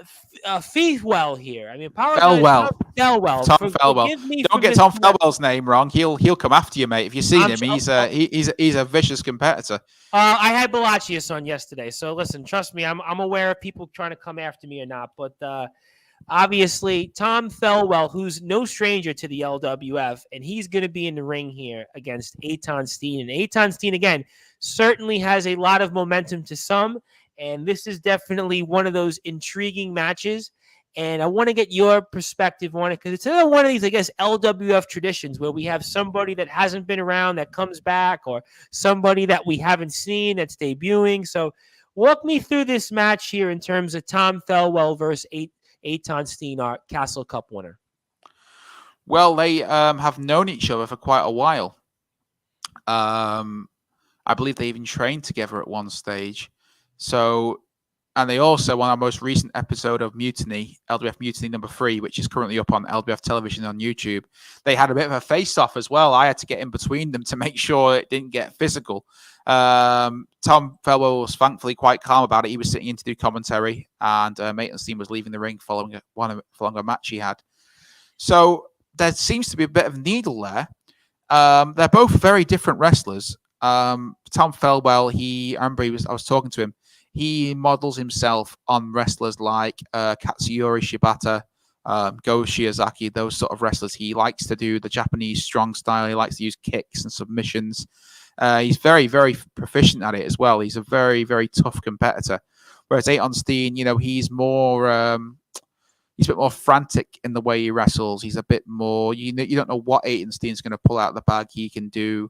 Felwell here. I mean, Felwell. Tom Felwell. Don't get Tom Felwell's name wrong. He'll come after you, mate. If you've seen him, he's a vicious competitor. I had Balachius on yesterday, so listen, trust me, I'm aware of people trying to come after me or not, but obviously Tom Felwell, who's no stranger to the LWF, and he's going to be in the ring here against Eitan Steen. And Eitan Steen, again, certainly has a lot of momentum to some. And this is definitely one of those intriguing matches. And I want to get your perspective on it because it's another one of these, I guess, LWF traditions where we have somebody that hasn't been around that comes back or somebody that we haven't seen that's debuting. So walk me through this match here in terms of Tom Felwell versus Eitan Steen, our Castle Cup winner. Well, they have known each other for quite a while. I believe they even trained together at one stage. So, and they also, on our most recent episode of Mutiny, LWF Mutiny number 3, which is currently up on LWF television on YouTube, they had a bit of a face-off as well. I had to get in between them to make sure it didn't get physical. Tom Felwell was thankfully quite calm about it. He was sitting in to do commentary, and Eitan Steen was leaving the ring following a match he had. So there seems to be a bit of needle there. They're both very different wrestlers. Tom Felwell, I was talking to him. He models himself on wrestlers like Katsuyori Shibata, Go Shiozaki, those sort of wrestlers. He likes to do the Japanese strong style. He likes to use kicks and submissions. He's very, very proficient at it as well. He's a very, very tough competitor. Whereas Eitan Steen, he's more, he's a bit more frantic in the way he wrestles. He's a bit more, you don't know what Eitan Steen's going to pull out of the bag. He can do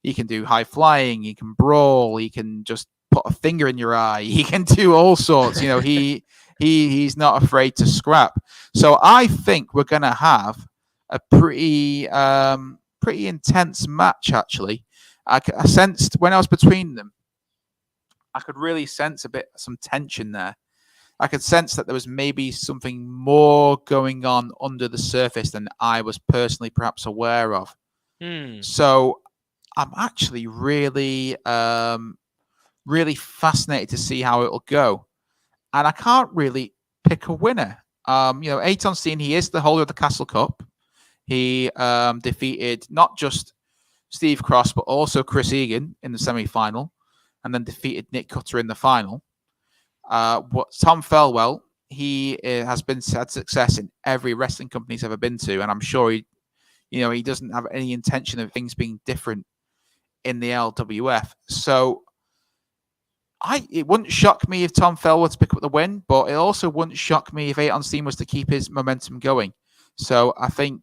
high flying. He can brawl. He can just put a finger in your eye. He can do all sorts. He's not afraid to scrap. So I think we're going to have a pretty intense match. Actually, I sensed when I was between them, I could really sense some tension there. I could sense that there was maybe something more going on under the surface than I was personally perhaps aware of. So I'm actually really fascinated to see how it'll go. and I can't really pick a winner. Aton Steen, he is the holder of the Castle Cup. He defeated not just Steve Cross, but also Chris Egan in the semi-final, and then defeated Nick Cutter in the final. Tom Felwell, he has had success in every wrestling company he's ever been to, and I'm sure he doesn't have any intention of things being different in the LWF. So it wouldn't shock me if Tom Felwell was to pick up the win, but it also wouldn't shock me if Aton Steen was to keep his momentum going. So I think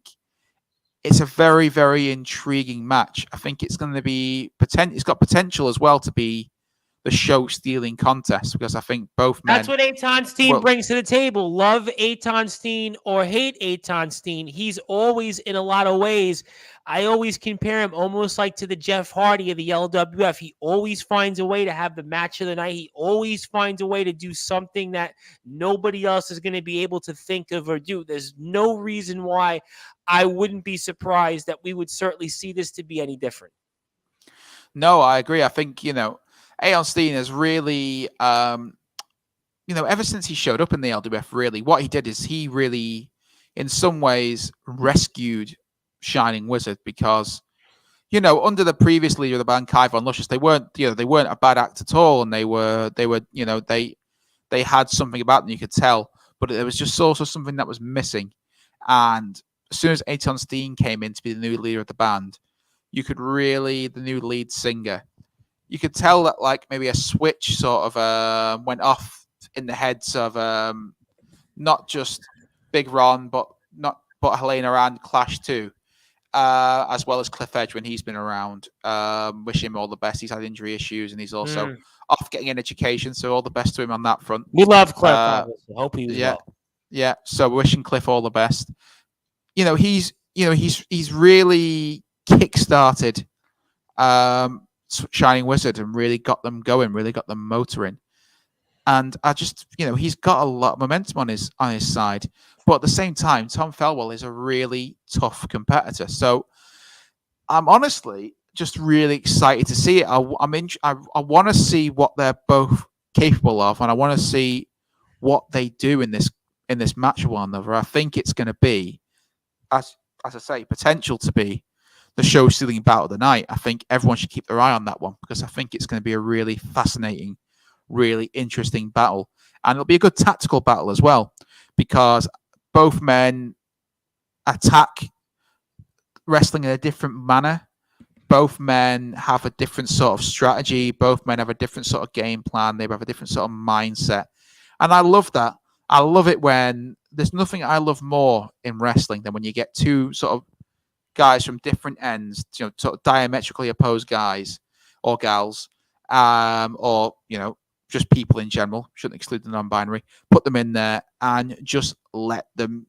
it's a very, very intriguing match. I think it's going to be it's got potential as well to be the show-stealing contest, because I think both men... That's what Aton Steen brings to the table. Love Aton Steen or hate Aton Steen. He's always, in a lot of ways, I always compare him almost like to the Jeff Hardy of the LWF. He always finds a way to have the match of the night. He always finds a way to do something that nobody else is going to be able to think of or do. There's no reason why I wouldn't be surprised that we would certainly see this to be any different. No, I agree. I think, Aton Steen has really, ever since he showed up in the LWF, really, what he did is he really, in some ways, rescued Shining Wizard, because, under the previous leader of the band, Kai Von Luscious, they weren't a bad act at all, and they had something about them you could tell, but there was just also something that was missing. And as soon as Aton Steen came in to be the new leader of the band, the new lead singer, you could tell that like maybe a switch sort of went off in the heads of not just Big Ron, but Helena and Clash too, as well as Cliff Edge when he's been around. Wish him all the best. He's had injury issues and he's also off getting an education, so all the best to him on that front. We love Cliff. Hope he was well. Yeah. So wishing Cliff all the best. He's really kickstarted Shining Wizard and really got them going, really got them motoring. And I just, he's got a lot of momentum on his side. But at the same time, Tom Felwell is a really tough competitor. So I'm honestly just really excited to see it. I want to see what they're both capable of, and I want to see what they do in this match with one another. I think it's going to be, as I say, potential to be the show-stealing battle of the night. I think everyone should keep their eye on that one, because I think it's going to be a really fascinating, really interesting battle. And it'll be a good tactical battle as well, because both men attack wrestling in a different manner. Both men have a different sort of strategy. Both men have a different sort of game plan. They have a different sort of mindset. And I love that. I love it when there's nothing I love more in wrestling than when you get two sort of guys from different ends, sort of diametrically opposed guys or gals, or just people in general. Shouldn't exclude the non-binary. Put them in there and just let them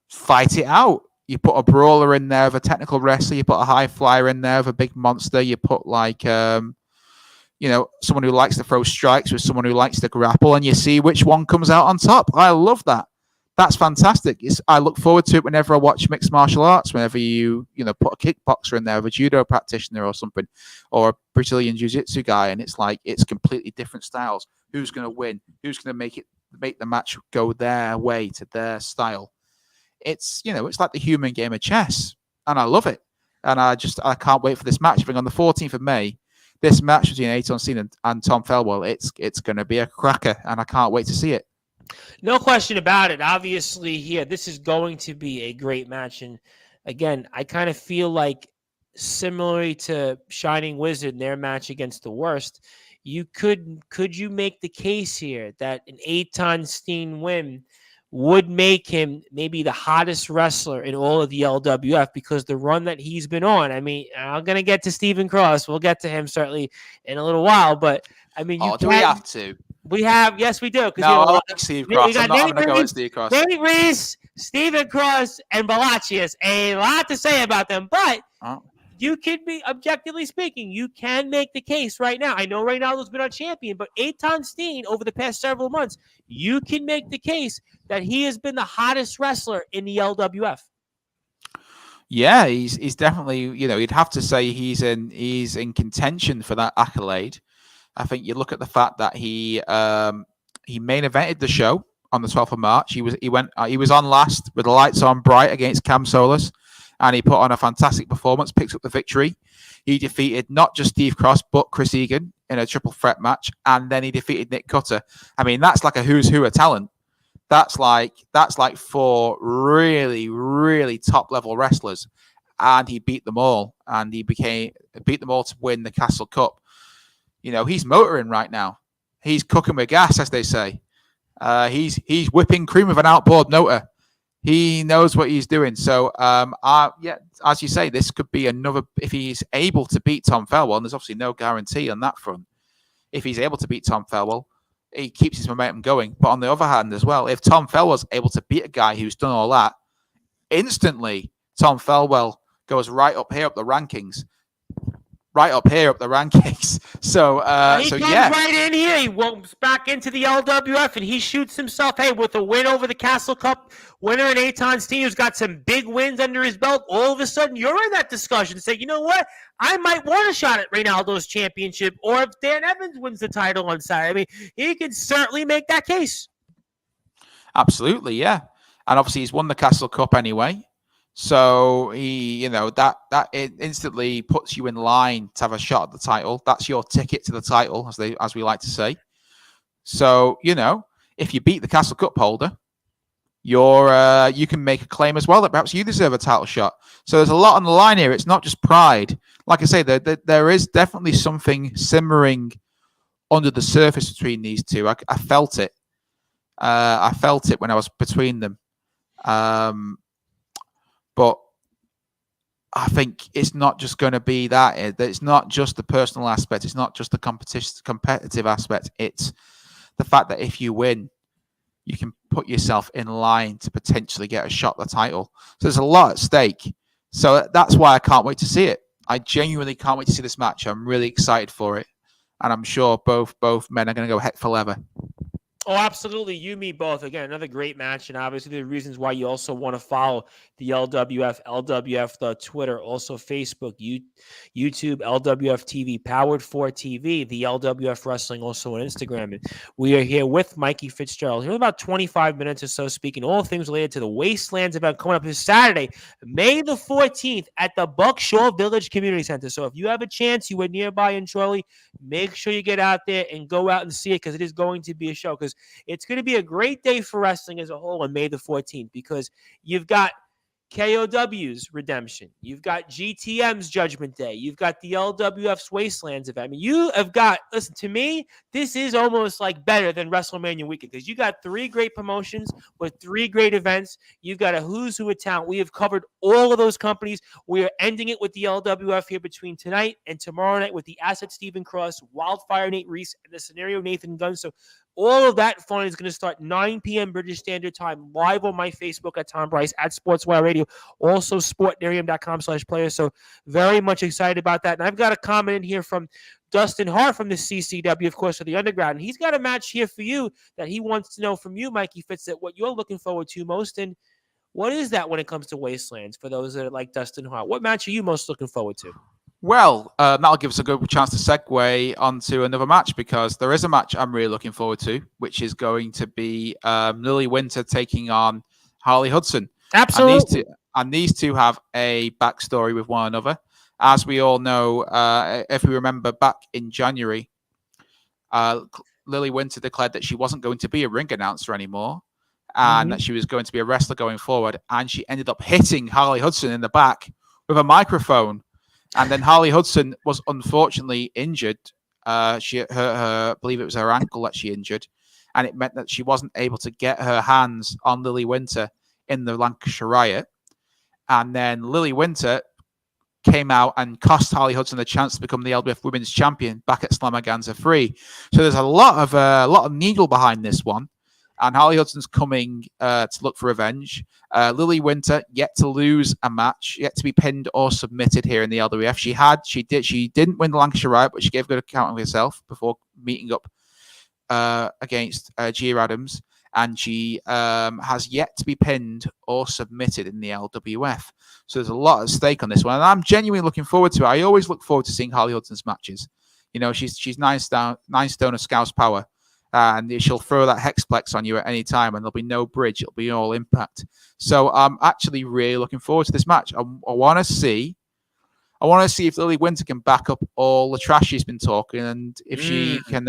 fight it out. You put a brawler in there of a technical wrestler. You put a high flyer in there of a big monster. You put someone who likes to throw strikes with someone who likes to grapple, and you see which one comes out on top. I love that. That's fantastic. I look forward to it whenever I watch mixed martial arts, whenever you put a kickboxer in there of a judo practitioner or something, or a Brazilian jiu-jitsu guy, and it's completely different styles. Who's going to win? Who's going to make the match go their way, to their style? It's like the human game of chess, and I love it. And I can't wait for this match. I think on the 14th of May, this match between Aton Steen and Tom Felwell, it's going to be a cracker, and I can't wait to see it. No question about it. Obviously, this is going to be a great match. And again, I kind of feel like similarly to Shining Wizard and their match against the Worst, could you make the case here that an Aton Steen win would make him maybe the hottest wrestler in all of the LWF, because the run that he's been on? I mean, I'm going to get to Stephen Cross. We'll get to him certainly in a little while, but I mean, do we have to? We have, yes, we do. No, I like Steve Cross. I'm not going to go at Steve Cross. Nate Reese, Stephen Cross, and Balachius. A lot to say about them, but you can be, objectively speaking, you can make the case right now. I know Reynaldo's been our champion, but Aton Steen, over the past several months, you can make the case that he has been the hottest wrestler in the LWF. Yeah, he's definitely, you'd have to say he's in contention for that accolade. I think you look at the fact that he he main evented the show on the 12th of March. He was on last with the lights on bright against Cam Solis, and he put on a fantastic performance, picked up the victory. He defeated not just Steve Cross, but Chris Egan in a triple threat match, and then he defeated Nick Cutter. I mean, that's like a who's who of talent. That's like 4 really, really top level wrestlers, and he beat them all, and he beat them all to win the Castle Cup. You know, he's motoring right now. He's cooking with gas, as they say. He's whipping cream with an outboard motor. He knows what he's doing. So, as you say, this could be another. If he's able to beat Tom Felwell, and there's obviously no guarantee on that front. If he's able to beat Tom Felwell, he keeps his momentum going. But on the other hand, as well, if Tom Felwell's able to beat a guy who's done all that, instantly Tom Felwell goes right up here up the rankings. So, he comes right in here. He walks back into the LWF, and he shoots himself. Hey, with a win over the Castle Cup winner and Aton's team, who's got some big wins under his belt. All of a sudden, you're in that discussion. Say, you know what? I might want a shot at Reynaldo's championship, or if Dan Evans wins the title on Saturday. I mean, he can certainly make that case. Absolutely, yeah. And obviously, he's won the Castle Cup anyway. So that it instantly puts you in line to have a shot at the title. That's your ticket to the title, as we like to say. So if you beat the Castle Cup holder, you can make a claim as well that perhaps you deserve a title shot. So there's a lot on the line here. It's not just pride. Like I say, there is definitely something simmering under the surface between these two. I felt it. I felt it when I was between them. But I think it's not just going to be that. It's not just the personal aspect. It's not just the competitive aspect. It's the fact that if you win, you can put yourself in line to potentially get a shot at the title. So there's a lot at stake. So that's why I can't wait to see it. I genuinely can't wait to see this match. I'm really excited for it. And I'm sure both men are going to go heck for leather. Oh, absolutely. You, me, both. Again, another great match. And obviously the reasons why you also want to follow the LWF, the Twitter, also Facebook, YouTube, LWF TV, Powered 4 TV, the LWF Wrestling, also on Instagram. And we are here with Mikey Fitzgerald. Here in about 25 minutes or so, speaking all things related to the Wastelands event coming up this Saturday, May the 14th at the Buckshore Village Community Center. So if you have a chance, you are nearby in Shirley, make sure you get out there and go out and see it, because it is going to be a show. Because it's going to be a great day for wrestling as a whole on May the 14th, because you've got KOW's Redemption. You've got GTM's Judgment Day. You've got the LWF's Wastelands event. I mean, you have got, listen, to me, this is almost like better than WrestleMania weekend, because you got 3 great promotions with 3 great events. You've got a who's who of talent. We have covered all of those companies. We are ending it with the LWF here between tonight and tomorrow night with the Asset Stephen Cross, Wildfire Nate Reese, and the Scenario Nathan Gunn. So all of that fun is going to start 9 p.m. British Standard Time, live on my Facebook at Tom Bryce, at Sportswire Radio, also sportnarium.com/players. So very much excited about that. And I've got a comment in here from Dustin Hart from the CCW, of course, for the Underground. And he's got a match here for you that he wants to know from you, Mikey Fitz, that what you're looking forward to most. And what is that when it comes to Wastelands for those that are like Dustin Hart? What match are you most looking forward to? Well, that'll give us a good chance to segue onto another match, because there is a match I'm really looking forward to, which is going to be Lily Winter taking on Harley Hudson. Absolutely. And these two have a backstory with one another. As we all know, if we remember back in January, Lily Winter declared that she wasn't going to be a ring announcer anymore, and that she was going to be a wrestler going forward. And she ended up hitting Harley Hudson in the back with a microphone. And then Harley Hudson was unfortunately injured. I believe it was her ankle that she injured. And it meant that she wasn't able to get her hands on Lily Winter in the Lancashire Riot. And then Lily Winter came out and cost Harley Hudson a chance to become the LWF Women's Champion back at Slamaganza 3. So there's a lot of needle behind this one. And Harley Hudson's coming to look for revenge. Lily Winter yet to lose a match, yet to be pinned or submitted here in the LWF. She didn't win the Lancashire Riot, but she gave a good account of herself before meeting up against Gia Adams. And she has yet to be pinned or submitted in the LWF. So there's a lot at stake on this one. And I'm genuinely looking forward to it. I always look forward to seeing Harley Hudson's matches. You know, she's 9 stone of Scouse power. and she'll throw that hexplex on you at any time, and there'll be no bridge. It'll be all impact. So I'm actually really looking forward to this match. I want to see if Lily Winter can back up all the trash she's been talking, and if she can,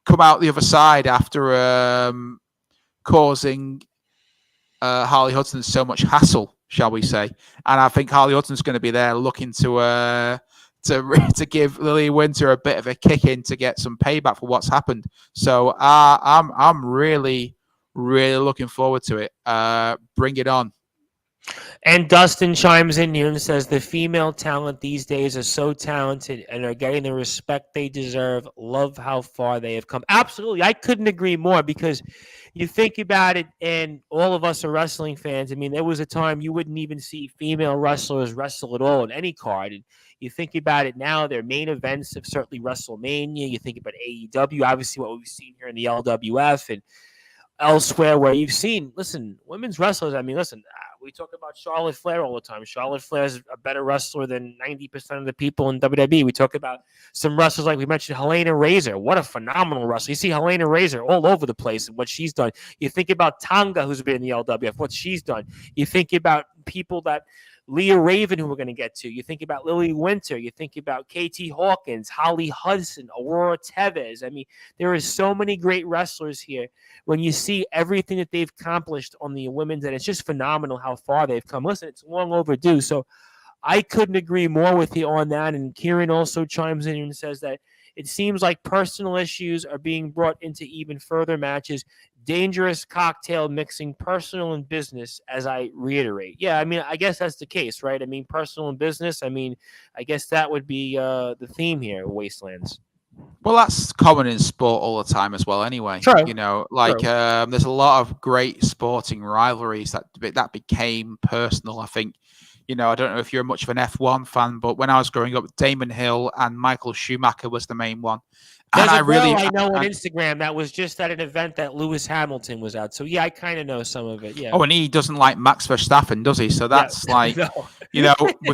come out the other side after causing Harley Hudson so much hassle, shall we say? And I think Harley Hudson's going to be there looking to give Lily Winter a bit of a kick in to get some payback for what's happened. So I'm really, really looking forward to it. Bring it on. And Dustin chimes in here and says the female talent these days are so talented and are getting the respect they deserve. Love how far they have come. Absolutely. I couldn't agree more, because you think about it, and all of us are wrestling fans. I mean, there was a time you wouldn't even see female wrestlers wrestle at all in any card. And you think about it now, their main events have certainly WrestleMania. You think about AEW, obviously what we've seen here in the LWF and elsewhere where you've seen, women's wrestlers. I mean, we talk about Charlotte Flair all the time. Charlotte Flair is a better wrestler than 90% of the people in WWE. We talk about some wrestlers like we mentioned, Helena Razor. What a phenomenal wrestler. You see Helena Razor all over the place and what she's done. You think about Tonga, who's been in the LWF, what she's done. You think about people that Leah Raven, who we're going to get to. You think about Lily Winter. You think about KT Hawkins, Holly Hudson, Aurora Tevez. I mean, there is so many great wrestlers here. When you see everything that they've accomplished on the women's, and it's just phenomenal how far they've come. Listen, it's long overdue. So I couldn't agree more with you on that. And Kieran also chimes in and says that it seems like personal issues are being brought into even further matches. Dangerous cocktail mixing personal and business, as I reiterate. Yeah, I mean, I guess that's the case, right? I mean, personal and business. I mean, I guess that would be the theme here, Wastelands. Well, that's common in sport all the time as well. Anyway, True. There's a lot of great sporting rivalries that became personal. I think, I don't know if you're much of an F1 fan, but when I was growing up, Damon Hill and Michael Schumacher was the main one. There's a girl I know on Instagram that was just at an event that Lewis Hamilton was at. So, yeah, I kind of know some of it, yeah. Oh, and he doesn't like Max Verstappen, does he? So that's we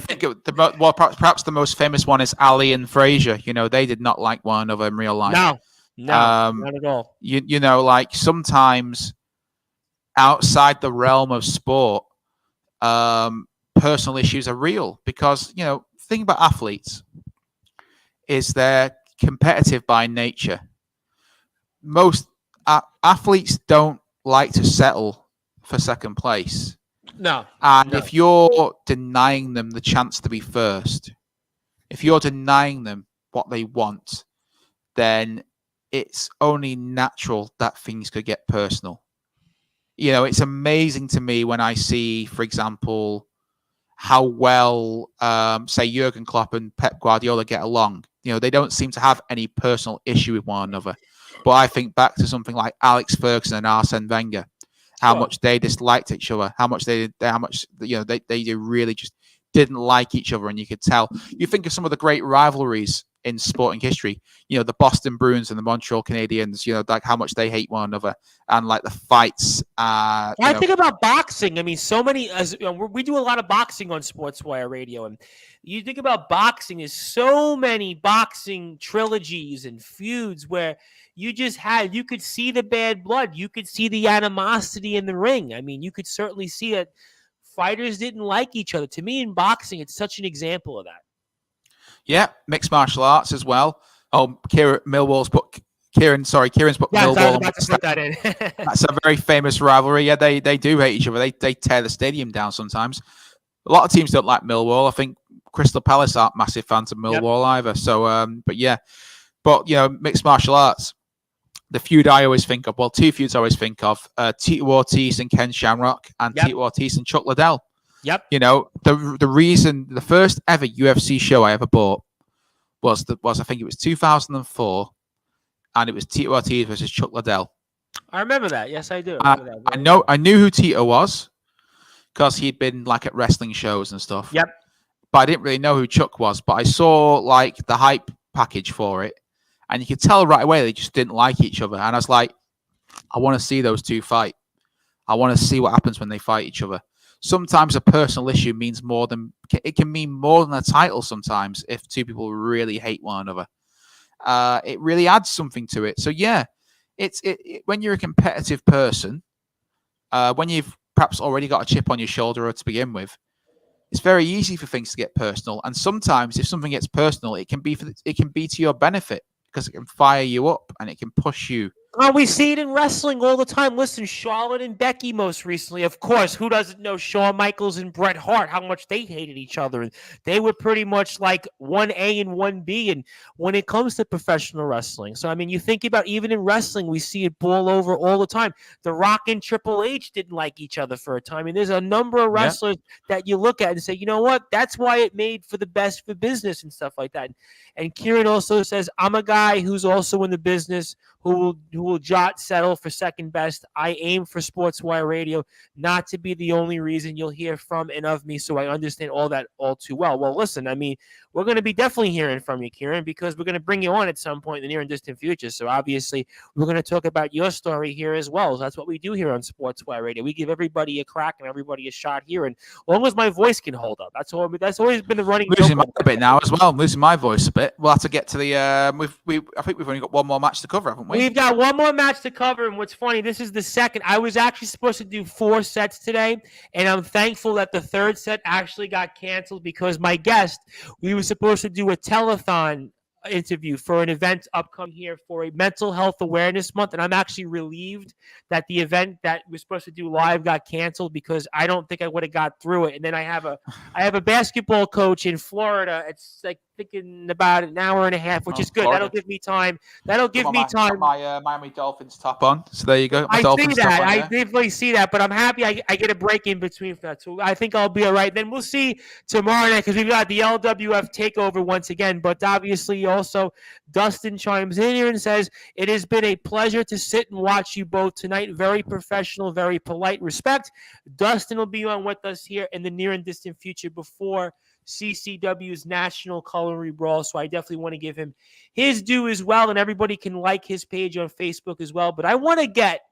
think perhaps the most famous one is Ali and Frazier. They did not like one another in real life. No, not at all. Sometimes outside the realm of sport, personal issues are real because, think about athletes is they're competitive by nature. Most athletes don't like to settle for second place. No. And if you're denying them the chance to be first, if you're denying them what they want, then it's only natural that things could get personal. It's amazing to me when I see, for example, how well, say, Jurgen Klopp and Pep Guardiola get along. They don't seem to have any personal issue with one another. But I think back to something like Alex Ferguson and Arsene Wenger, how much they disliked each other, how much they really just didn't like each other, and you could tell. You think of some of the great rivalries in sporting history, the Boston Bruins and the Montreal Canadiens, like how much they hate one another, and like the fights. I think about boxing. I mean, so many. We do a lot of boxing on Sportswire Radio, and you think about boxing. There's so many boxing trilogies and feuds where you could see the bad blood, you could see the animosity in the ring. I mean, you could certainly see that fighters didn't like each other. To me, in boxing, it's such an example of that. Yeah, mixed martial arts as well. Oh, Kieran's put Kieran's put Millwall. Put that in. That's a very famous rivalry. Yeah, they do hate each other. They tear the stadium down sometimes. A lot of teams don't like Millwall. I think Crystal Palace aren't massive fans of Millwall either. So, but mixed martial arts. The feud I always think of, two feuds I always think of, Tito Ortiz and Ken Shamrock, and Tito Ortiz and Chuck Liddell. Yep. The first ever UFC show I ever bought was I think it was 2004, and it was Tito Ortiz versus Chuck Liddell. I remember that. Yes, I do. I knew who Tito was because he'd been like at wrestling shows and stuff. Yep. But I didn't really know who Chuck was. But I saw like the hype package for it, and you could tell right away they just didn't like each other. And I was like, I want to see those two fight. I want to see what happens when they fight each other. Sometimes a personal issue means more than a title sometimes if two people really hate one another. it really adds something to it. So yeah, it's when you're a competitive person, when you've perhaps already got a chip on your shoulder to begin with, it's very easy for things to get personal. And sometimes, if something gets personal, it can be to your benefit because it can fire you up and it can push you. Oh, we see it in wrestling all the time. Listen, Charlotte and Becky most recently. Of course, who doesn't know Shawn Michaels and Bret Hart, how much they hated each other. And they were pretty much like 1A and 1B and when it comes to professional wrestling. So, I mean, you think about even in wrestling, we see it boil over all the time. The Rock and Triple H didn't like each other for a time. And there's a number of wrestlers that you look at and say, you know what? That's why it made for the best for business and stuff like that. And Kieran also says, I'm a guy who's also in the business who will jot settle for second best. I aim for Sportswire Radio not to be the only reason you'll hear from and of me, so I understand all that all too well. Well, listen, I mean, we're going to be definitely hearing from you, Kieran, because we're going to bring you on at some point in the near and distant future. So obviously, we're going to talk about your story here as well. So that's what we do here on Sportswire Radio. We give everybody a crack and everybody a shot here, and as long as my voice can hold up, that's always been the running joke. Losing my a bit now as well. I'm losing my voice a bit. We'll have to get to the. I think we've only got one more match to cover, haven't we? We've got one more match to cover, and what's funny, this is the second. I was actually supposed to do 4 sets today, and I'm thankful that the third set actually got canceled because my guest, we were supposed to do a telethon interview for an event upcoming here for a mental health awareness month, and I'm actually relieved that the event that we're supposed to do live got canceled because I don't think I would have got through it. And then I have a basketball coach in Florida. It's like thinking about an hour and a half, which is good. Florida. That'll give me time. That'll give me time. My Miami Dolphins top on. So there you go. I see that. I definitely see that, but I'm happy I get a break in between for that. So I think I'll be all right. Then we'll see tomorrow night because we've got the LWF takeover once again. But obviously, also Dustin chimes in here and says, "It has been a pleasure to sit and watch you both tonight. Very professional, very polite. Respect." Dustin will be on with us here in the near and distant future before CCW's National Culinary Brawl, so I definitely want to give him his due as well, and everybody can like his page on Facebook as well. But I want to get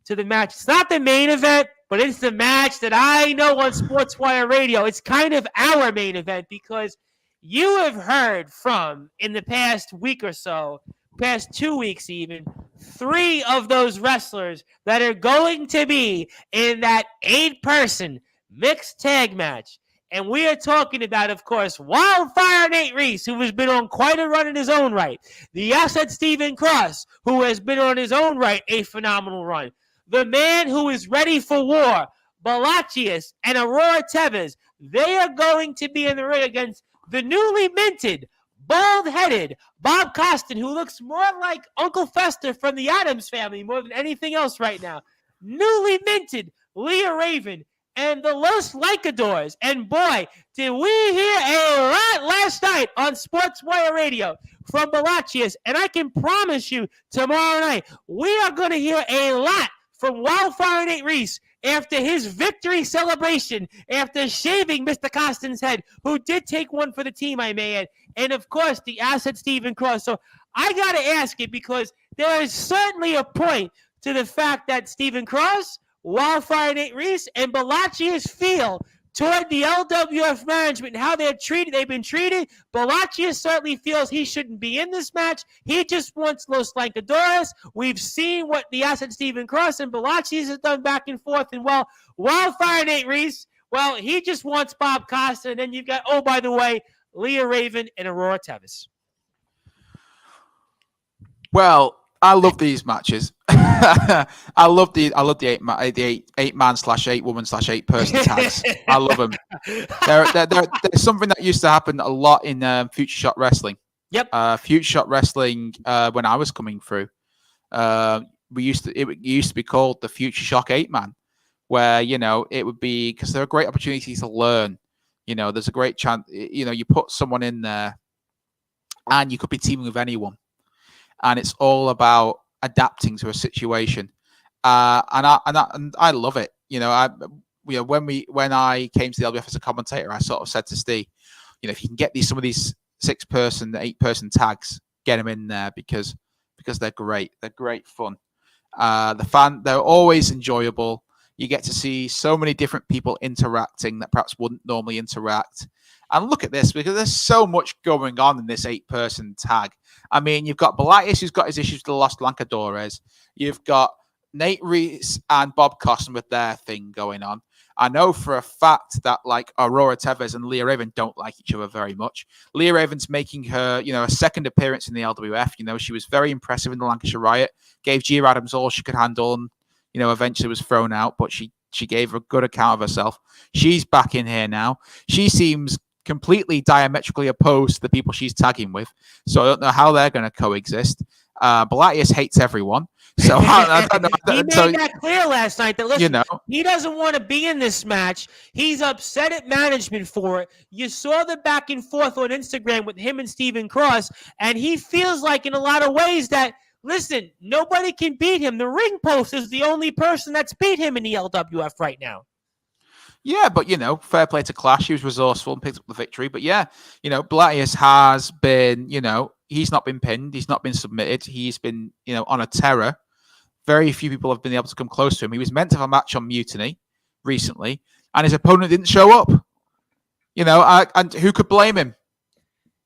to the match. It's not the main event, but it's the match that I know on Sportswire Radio. It's kind of our main event because you have heard from, in the past week or so, past 2 weeks even, 3 of those wrestlers that are going to be in that 8-person mixed tag match. And we are talking about, of course, Wildfire Nate Reese, who has been on quite a run in his own right. The asset Stephen Cross, who has been on his own right a phenomenal run. The man who is ready for war, Balachius and Aurora Tevez. They are going to be in the ring against the newly minted, bald-headed Bob Costin, who looks more like Uncle Fester from the Addams Family more than anything else right now. Newly minted Leah Raven and the Los Lycadors. And boy, did we hear a lot last night on Sportswire Radio from Balachius. And I can promise you tomorrow night, we are going to hear a lot from Wildfire Nate Reese after his victory celebration, after shaving Mr. Costin's head, who did take one for the team, I may add. And of course, the asset Stephen Cross. So I got to ask it because there is certainly a point to the fact that Stephen Cross, Wildfire Nate Reese, and Balachius feel toward the LWF management and how they've been treated. Balachius certainly feels he shouldn't be in this match. He just wants Los Lancadores. We've seen what the asset Stephen Cross and Balachius has done back and forth. And well, Wildfire Nate Reese, well, he just wants Bob Costa. And then you've got, oh, by the way, Leah Raven and Aurora Tevez. Well, I love these matches. I love the 8-man/8-woman/8-person tags. I love them. There's something that used to happen a lot in Future Shot Wrestling. Yep. Future Shot Wrestling. When I was coming through, it used to be called the Future Shock 8-man, where it would be because there are great opportunities to learn. There's a great chance. You put someone in there, and you could be teaming with anyone. And it's all about adapting to a situation, and I love it. When I came to the LWF as a commentator, I sort of said to Steve, if you can get some of these 6-person, 8-person tags, get them in there because they're great. They're great fun. They're always enjoyable. You get to see so many different people interacting that perhaps wouldn't normally interact. And look at this, because there's so much going on in this 8-person tag. I mean, you've got Belatius, who's got his issues with the Los Lancadores. You've got Nate Reese and Bob Costin with their thing going on. I know for a fact that like Aurora Tevez and Leah Raven don't like each other very much. Leah Raven's making her, a second appearance in the LWF. She was very impressive in the Lancashire Riot, gave Gia Adams all she could handle, and eventually was thrown out, but she gave a good account of herself. She's back in here now. She seems completely diametrically opposed to the people she's tagging with, so I don't know how they're going to coexist. Belatius hates everyone. So I don't know. He made that clear last night that listen, he doesn't want to be in this match. He's upset at management for it. You saw the back and forth on Instagram with him and Stephen Cross, and he feels like in a lot of ways that, listen, nobody can beat him. The ring post is the only person that's beat him in the LWF right now. Yeah, but, fair play to Clash. He was resourceful and picked up the victory. But, yeah, Belatius has been, he's not been pinned. He's not been submitted. He's been, on a terror. Very few people have been able to come close to him. He was meant to have a match on Mutiny recently, and his opponent didn't show up. And who could blame him?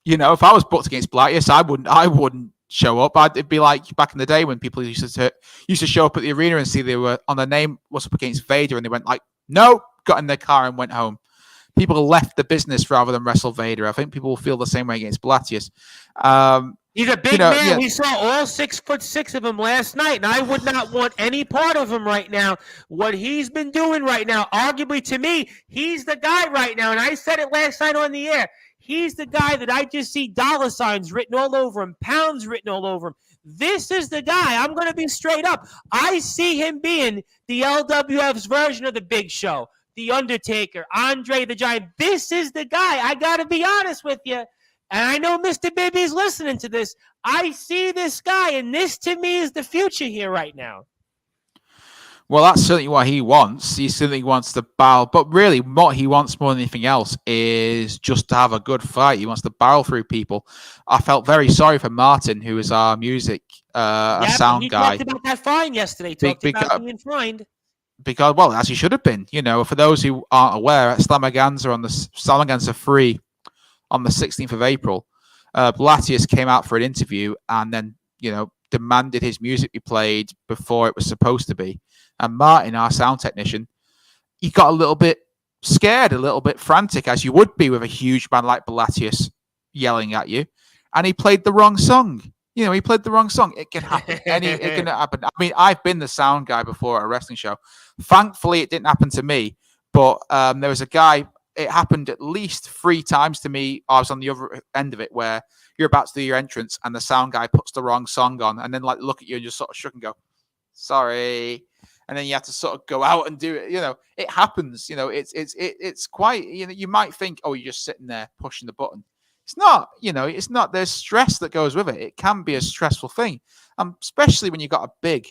If I was booked against Belatius, I wouldn't show up. It'd be like back in the day when people used to show up at the arena and see they were on their name was up against Vader, and they went like, no, got in their car and went home. People left the business rather than wrestle Vader. I think people will feel the same way against Belatius. He's a big man. Yeah. We saw all 6'6" of him last night, and I would not want any part of him right now. What he's been doing right now, arguably to me, he's the guy right now, and I said it last night on the air. He's the guy that I just see dollar signs written all over him, pounds written all over him. This is the guy. I'm going to be straight up. I see him being the LWF's version of the Big Show, The Undertaker, Andre the Giant. This is the guy. I got to be honest with you. And I know Mr. Bibby's listening to this. I see this guy, and this to me is the future here right now. Well, that's certainly what he wants. He certainly wants to barrel. But really, what he wants more than anything else is just to have a good fight. He wants to barrel through people. I felt very sorry for Martin, who is our music sound guy. He talked about that fine yesterday. Talked about being fined. Because, well, as he should have been. For those who aren't aware, Slamaganza free on the 16th of April. Belatius came out for an interview and then, demanded his music be played before it was supposed to be. And Martin, our sound technician, he got a little bit scared, a little bit frantic, as you would be with a huge man like Belatius yelling at you. And he played the wrong song. He played the wrong song. It can happen. It can happen. I mean, I've been the sound guy before at a wrestling show. Thankfully, it didn't happen to me. But there was a guy, it happened at least 3 times to me. I was on the other end of it where you're about to do your entrance and the sound guy puts the wrong song on and then look at you and just sort of shrug and go, sorry. And then you have to sort of go out and do it. It happens. It's quite, you might think, oh, you're just sitting there pushing the button. It's not, it's not. There's stress that goes with it. It can be a stressful thing, especially when you've got a big,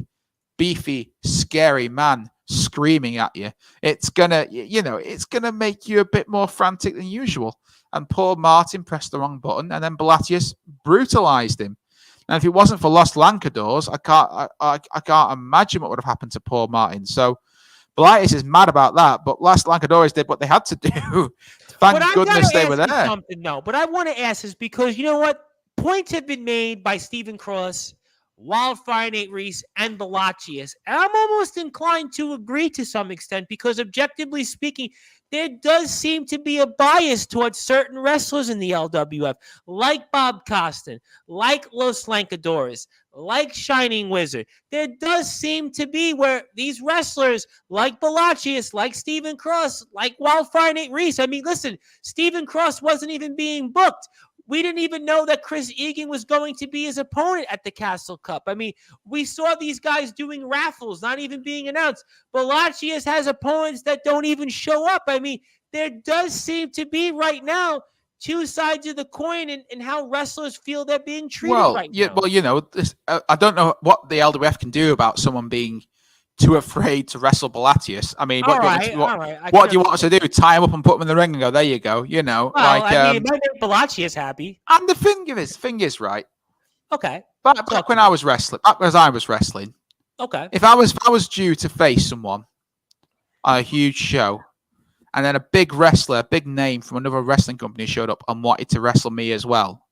beefy, scary man screaming at you. It's gonna make you a bit more frantic than usual. And poor Martin pressed the wrong button, and then Belatius brutalized him. And if it wasn't for Los Lancadores, I can't imagine what would have happened to poor Martin. So Belatius is mad about that, but Los Lancadores did what they had to do. Thank goodness they were there. But I want to ask this because you know what? Points have been made by Stephen Cross, Wildfire Nate Reese, and Belatius. And I'm almost inclined to agree to some extent because objectively speaking, there does seem to be a bias towards certain wrestlers in the LWF, like Bob Costin, like Los Lancadores, like Shining Wizard. There does seem to be where these wrestlers, like Belatius, like Stephen Cross, like Wildfire Nate Reese. I mean, listen, Stephen Cross wasn't even being booked. We didn't even know that Chris Egan was going to be his opponent at the Castle Cup. I mean, we saw these guys doing raffles, not even being announced. Belatius has opponents that don't even show up. I mean, there does seem to be right now 2 sides of the coin and how wrestlers feel they're being treated right now. Well, I don't know what the LWF can do about someone being too afraid to wrestle Belatius. I mean, what do you want us to do? Tie him up and put him in the ring and go, there you go. Well, it might make Belatius happy. And the thing is, right? Okay. Back when I was wrestling, okay. If I was due to face someone on a huge show, and then a big wrestler, a big name from another wrestling company showed up and wanted to wrestle me as well,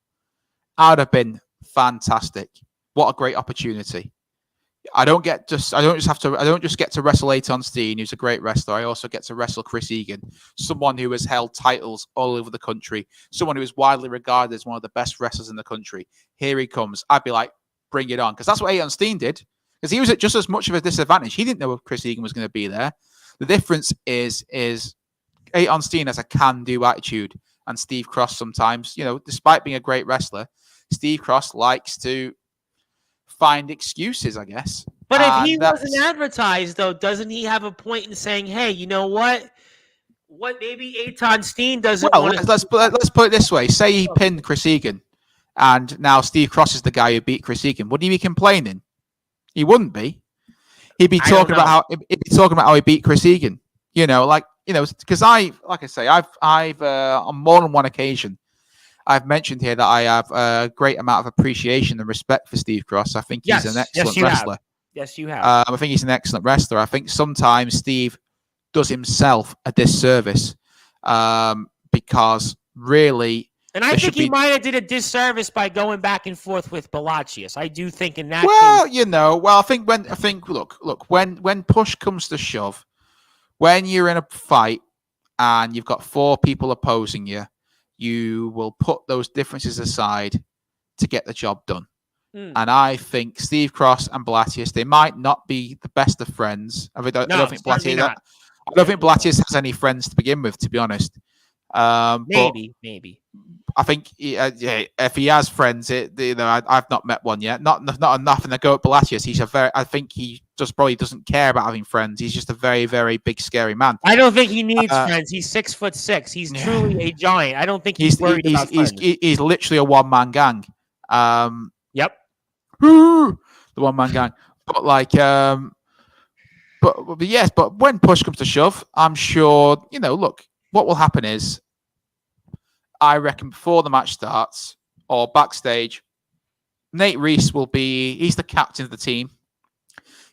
I'd have been fantastic. What a great opportunity. I don't just get to wrestle Aton Steen, who's a great wrestler. I also get to wrestle Chris Egan, someone who has held titles all over the country, someone who is widely regarded as one of the best wrestlers in the country. Here he comes. I'd be like, bring it on. Because that's what Aton Steen did. Because he was at just as much of a disadvantage. He didn't know if Chris Egan was going to be there. The difference is Aton Steen has a can-do attitude. And Steve Cross sometimes, despite being a great wrestler, Steve Cross likes to find excuses, I guess. But if he wasn't advertised, though, doesn't he have a point in saying, "Hey, you know what? What maybe Aton Steen doesn't want to..." Let's put it this way. Say he pinned Chris Egan, and now Steve Cross is the guy who beat Chris Egan. Would he be complaining? He wouldn't be. He'd be talking about how he beat Chris Egan. Because I've on more than one occasion, I've mentioned here that I have a great amount of appreciation and respect for Steve Cross. I think he's an excellent wrestler. Yes, you have. I think he's an excellent wrestler. I think sometimes Steve does himself a disservice because really... And I think he might have did a disservice by going back and forth with Balachius. I do think in that case... I think when push comes to shove, when you're in a fight and you've got 4 people opposing you, you will put those differences aside to get the job done. And I think Steve Cross and Balachius, they might not be the best of friends. I don't think Balachius has any friends to begin with, to be honest. Maybe. I think if he has friends, I've not met one yet. Not enough. And I go at Balachius. I think he just probably doesn't care about having friends. He's just a very, very big, scary man. I don't think he needs friends. He's 6'6". He's truly a giant. I don't think he's worried about friends. He's literally a one-man gang. Yep. The one-man gang. But but when push comes to shove, I'm sure, look, what will happen is, I reckon before the match starts or backstage, Nate Reese he's the captain of the team.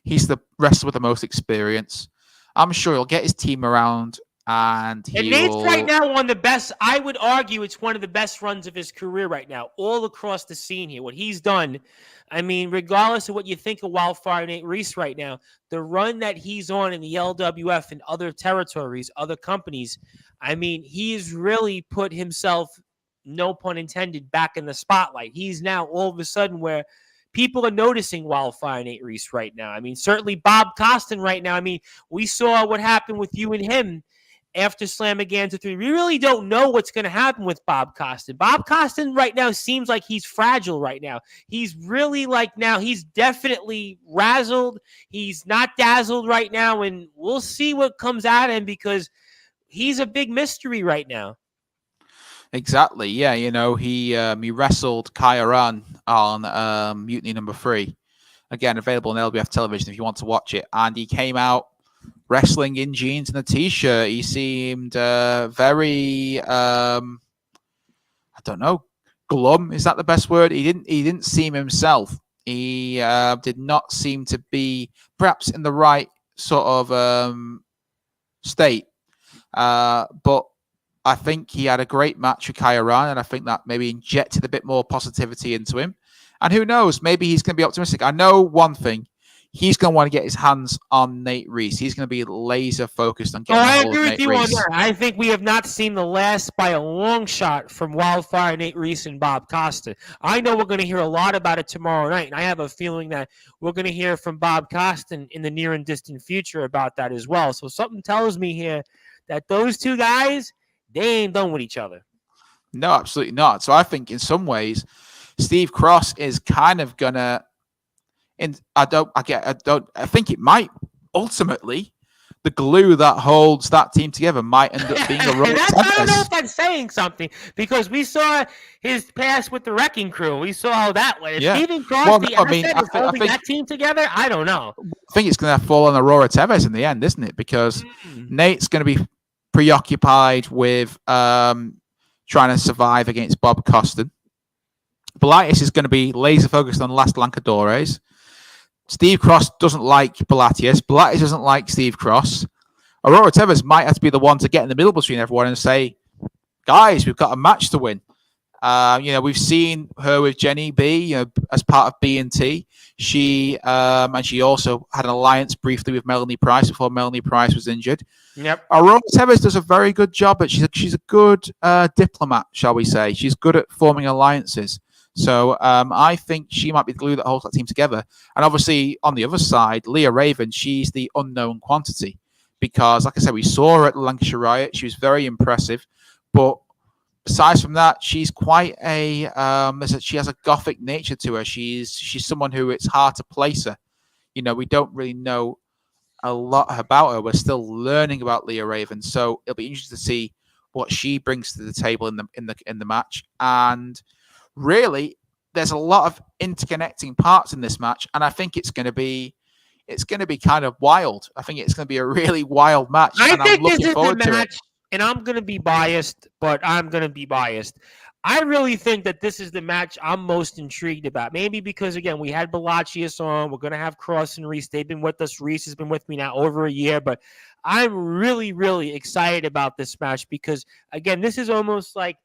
He's the wrestler with the most experience. I'm sure he'll get his team around and Nate's right now one of the best. I would argue it's one of the best runs of his career right now, all across the scene here. What he's done, I mean, regardless of what you think of Wildfire Nate Reese right now, the run that he's on in the LWF and other territories, other companies, I mean, he's really put himself, no pun intended, back in the spotlight. He's now all of a sudden where people are noticing Wildfire Nate Reese right now. I mean, certainly Bob Costin right now. I mean, we saw what happened with you and him after Slamaganza 3. We really don't know what's going to happen with Bob Costin. Bob Costin right now seems like he's fragile right now. He's really he's definitely razzled. He's not dazzled right now, and we'll see what comes out of him because he's a big mystery right now. Exactly. Yeah. He wrestled Kairan on Mutiny number 3. Again, available on LBF television if you want to watch it. And he came out wrestling in jeans and a t-shirt. He seemed very, I don't know, glum. Is that the best word? He didn't seem himself. He did not seem to be perhaps in the right sort of state. But I think he had a great match with Kairan, and I think that maybe injected a bit more positivity into him. And who knows, maybe he's going to be optimistic. I know one thing. He's going to want to get his hands on Nate Reese. He's going to be laser focused on getting I agree with you on that. I think we have not seen the last by a long shot from Wildfire Nate Reese and Bob Costa. I know we're going to hear a lot about it tomorrow night, and I have a feeling that we're going to hear from Bob Costa in the near and distant future about that as well. So something tells me here that those two guys, they ain't done with each other. No, absolutely not. So I think in some ways, Steve Cross is kind of gonna. I think it might ultimately the glue that holds that team together might end up being a role. I don't know if that's saying something because we saw his past with the Wrecking Crew. We saw how that went. If Stephen Cross, is holding that team together, I don't know. I think it's going to fall on Aurora Tevez in the end, isn't it? Because Nate's going to be preoccupied with trying to survive against Bob Costin. Balatis is going to be laser focused on Las Lancadores. Steve Cross doesn't like Balatis. Balatis doesn't like Steve Cross. Aurora Tevez might have to be the one to get in the middle between everyone and say, guys, we've got a match to win. We've seen her with Jenny B, as part of B&T. She also had an alliance briefly with Melanie Price before Melanie Price was injured. Yep. Aurora Tevez does a very good job, but she's a good diplomat, shall we say. She's good at forming alliances. So I think she might be the glue that holds that team together. And obviously, on the other side, Leah Raven, she's the unknown quantity. Because, like I said, we saw her at the Lancashire Riot. She was very impressive. But aside from that, she's quite she has a gothic nature to her. She's someone who it's hard to place her. We don't really know a lot about her. We're still learning about Leah Raven. So it'll be interesting to see what she brings to the table in the match. And really, there's a lot of interconnecting parts in this match, and I think it's going to be kind of wild. I think it's going to be a really wild match. I'm looking forward to it. And I'm going to be biased, but I'm going to be biased. I really think that this is the match I'm most intrigued about. Maybe because, again, we had Balachius on. We're going to have Cross and Reese. They've been with us. Reese has been with me now over a year. But I'm really, really excited about this match because, again, this is almost like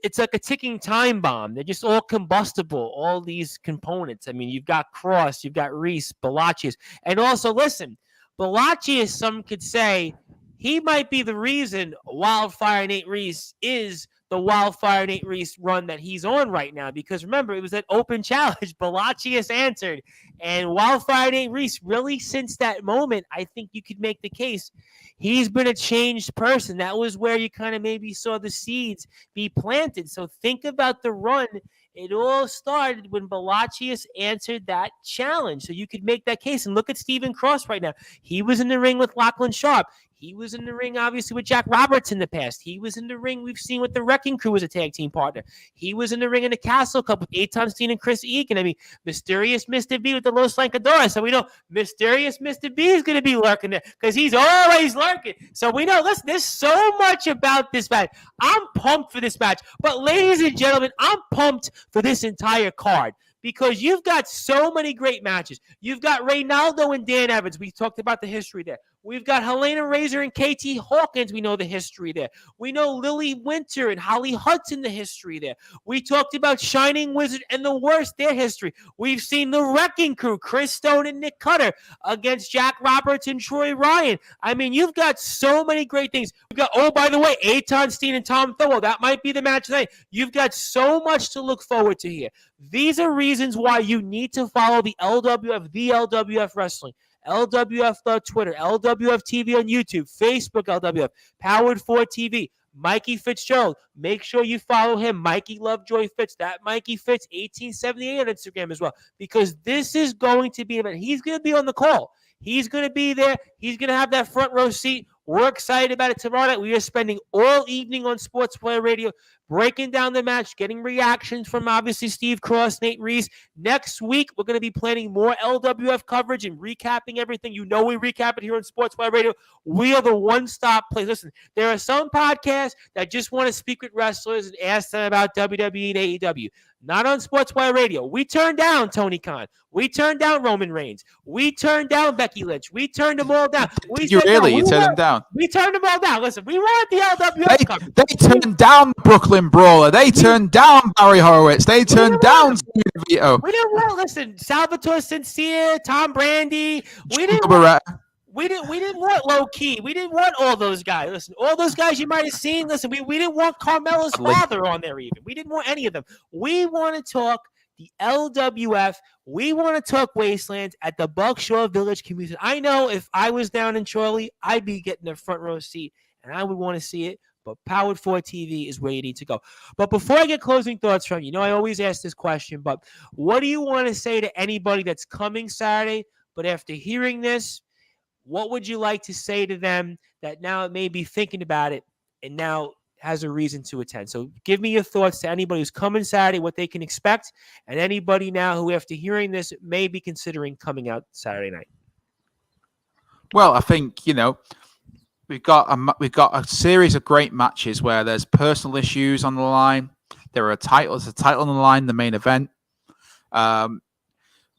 it's like a ticking time bomb. They're just all combustible, all these components. I mean, you've got Cross, you've got Reese, Balachius. And also, listen, Balachius, some could say, he might be the reason Wildfire Nate Reese is the Wildfire Nate Reese run that he's on right now. Because remember, it was that open challenge. Balachius answered. And Wildfire Nate Reese, really since that moment, I think you could make the case, he's been a changed person. That was where you kind of maybe saw the seeds be planted. So think about the run. It all started when Balachius answered that challenge. So you could make that case. And look at Stephen Cross right now. He was in the ring with Lachlan Sharp. He was in the ring, obviously, with Jack Roberts in the past. He was in the ring we've seen with the Wrecking Crew as a tag team partner. He was in the ring in the Castle Cup with Eitan Steen and Chris Egan. I mean, Mysterious Mr. B with the Los Lancadores. So we know Mysterious Mr. B is going to be lurking there because he's always lurking. So we know, listen, there's so much about this match. I'm pumped for this match. But ladies and gentlemen, I'm pumped for this entire card. Because you've got so many great matches. You've got Reynaldo and Dan Evans. We talked about the history there. We've got Helena Razor and KT Hawkins. We know the history there. We know Lily Winter and Holly Hudson, the history there. We talked about Shining Wizard and the Worst, their history. We've seen the Wrecking Crew, Chris Stone and Nick Cutter against Jack Roberts and Troy Ryan. I mean, you've got so many great things. You've got, oh, by the way, Eitan Steen and Tom Thorwell. That might be the match tonight. You've got so much to look forward to here. These are reasons why you need to follow the LWF Wrestling. LWF Twitter, LWF TV on YouTube, Facebook LWF, Powered 4 TV, Mikey Fitzgerald. Make sure you follow him, Mikey Lovejoy Fitz. That Mikey Fitz 1878 on Instagram as well, because this is going to be, he's going to be on the call. He's going to be there. He's going to have that front row seat. We're excited about it tomorrow night. We are spending all evening on Sportswire Radio, breaking down the match, getting reactions from obviously Steve Cross, Nate Reese. Next week, we're going to be planning more LWF coverage and recapping everything. You know we recap it here on Sportswire Radio. We are the one-stop place. Listen, there are some podcasts that just want to speak with wrestlers and ask them about WWE and AEW. Not on Sportswire Radio. We turned down Tony Khan. We turned down Roman Reigns. We turned down Becky Lynch. We turned them all down. You turned them down? We turned them all down. Listen, we want the LWF coverage. They turned down Brooklyn Brawler. They turned down Barry Horowitz. They turned down Vito. We didn't want, listen, Salvatore Sincere, Tom Brandy. We didn't want Low Key. We didn't want all those guys. Listen, all those guys you might have seen. Listen, we didn't want Carmella's father on there even. We didn't want any of them. We want to talk the LWF. We want to talk Wasteland at the Buckshaw Village Community. I know if I was down in Charlie, I'd be getting a front row seat, and I would want to see it. But Powered 4 TV is where you need to go. But before I get closing thoughts from you, I always ask this question, but what do you want to say to anybody that's coming Saturday, but after hearing this, what would you like to say to them that now may be thinking about it and now has a reason to attend? So give me your thoughts to anybody who's coming Saturday, what they can expect, and anybody now who, after hearing this, may be considering coming out Saturday night. Well, I think, we've got a series of great matches where there's personal issues on the line. There's a title on the line, the main event.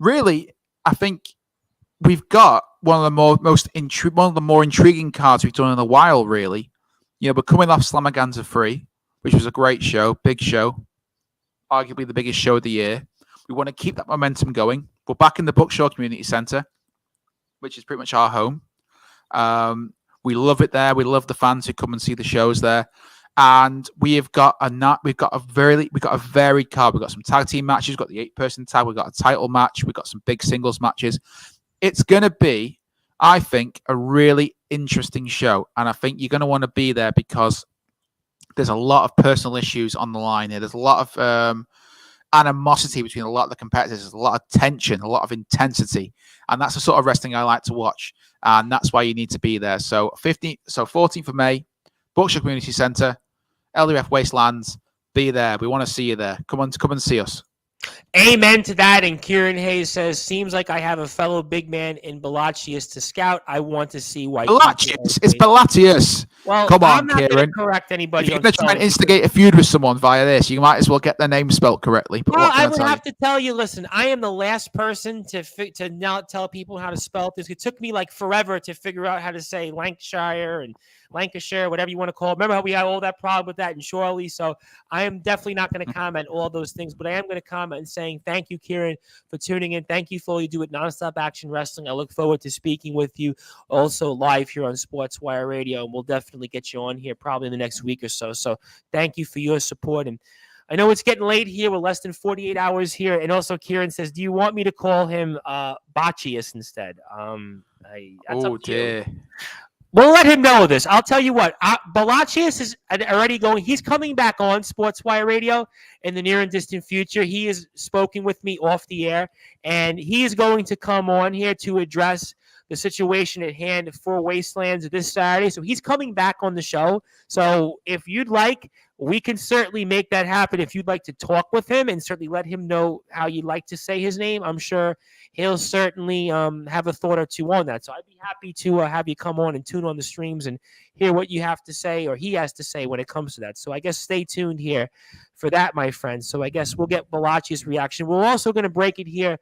Really, I think we've got one of the more intriguing cards we've done in a while, really. We're coming off Slamaganza 3, which was a great show, big show, arguably the biggest show of the year. We want to keep that momentum going. We're back in the Bookshaw Community Centre, which is pretty much our home. We love it there. We love the fans who come and see the shows there. And we've got a varied card. We've got some tag team matches. We've got the 8-person tag. We've got a title match. We've got some big singles matches. It's going to be, I think, a really interesting show. And I think you're going to want to be there because there's a lot of personal issues on the line here. There's a lot of animosity between a lot of the competitors. There's a lot of tension, a lot of intensity. And that's the sort of wrestling I like to watch. And that's why you need to be there. So 14th of May, Berkshire Community Centre, LWF Wastelands, be there. We want to see you there. Come and see us. Amen to that. And Kieran Hayes says, seems like I have a fellow big man in Balachius to scout. I want to see why. Balachius? It's Balatius. Well, come on, I'm not Kieran. Correct anybody. If you're going to try and instigate a feud with someone via this, you might as well get their name spelled correctly. But well, I would have to tell you, listen, I am the last person to not tell people how to spell this. It took me like forever to figure out how to say Lancashire and Lancashire, whatever you want to call it. Remember how we had all that problem with that in Shirley? So I am definitely not going to comment all those things, but I am going to comment and saying thank you, Kieran, for tuning in. Thank you for all you do at Nonstop Action Wrestling. I look forward to speaking with you also live here on Sportswire Radio, and we'll definitely get you on here probably in the next week or so. So thank you for your support. And I know it's getting late here. We're less than 48 hours here. And also Kieran says, do you want me to call him Bacchius instead? That's up to you. We'll let him know this. I'll tell you what. Balachius is already going. He's coming back on Sportswire Radio in the near and distant future. He has spoken with me off the air, and he is going to come on here to address the situation at hand for Wastelands this Saturday. So he's coming back on the show. So if you'd like, we can certainly make that happen. If you'd like to talk with him and certainly let him know how you'd like to say his name, I'm sure he'll certainly have a thought or two on that. So I'd be happy to have you come on and tune on the streams and hear what you have to say or he has to say when it comes to that. So I guess stay tuned here for that, my friends. So I guess we'll get Balachi's reaction. We're also going to break it here.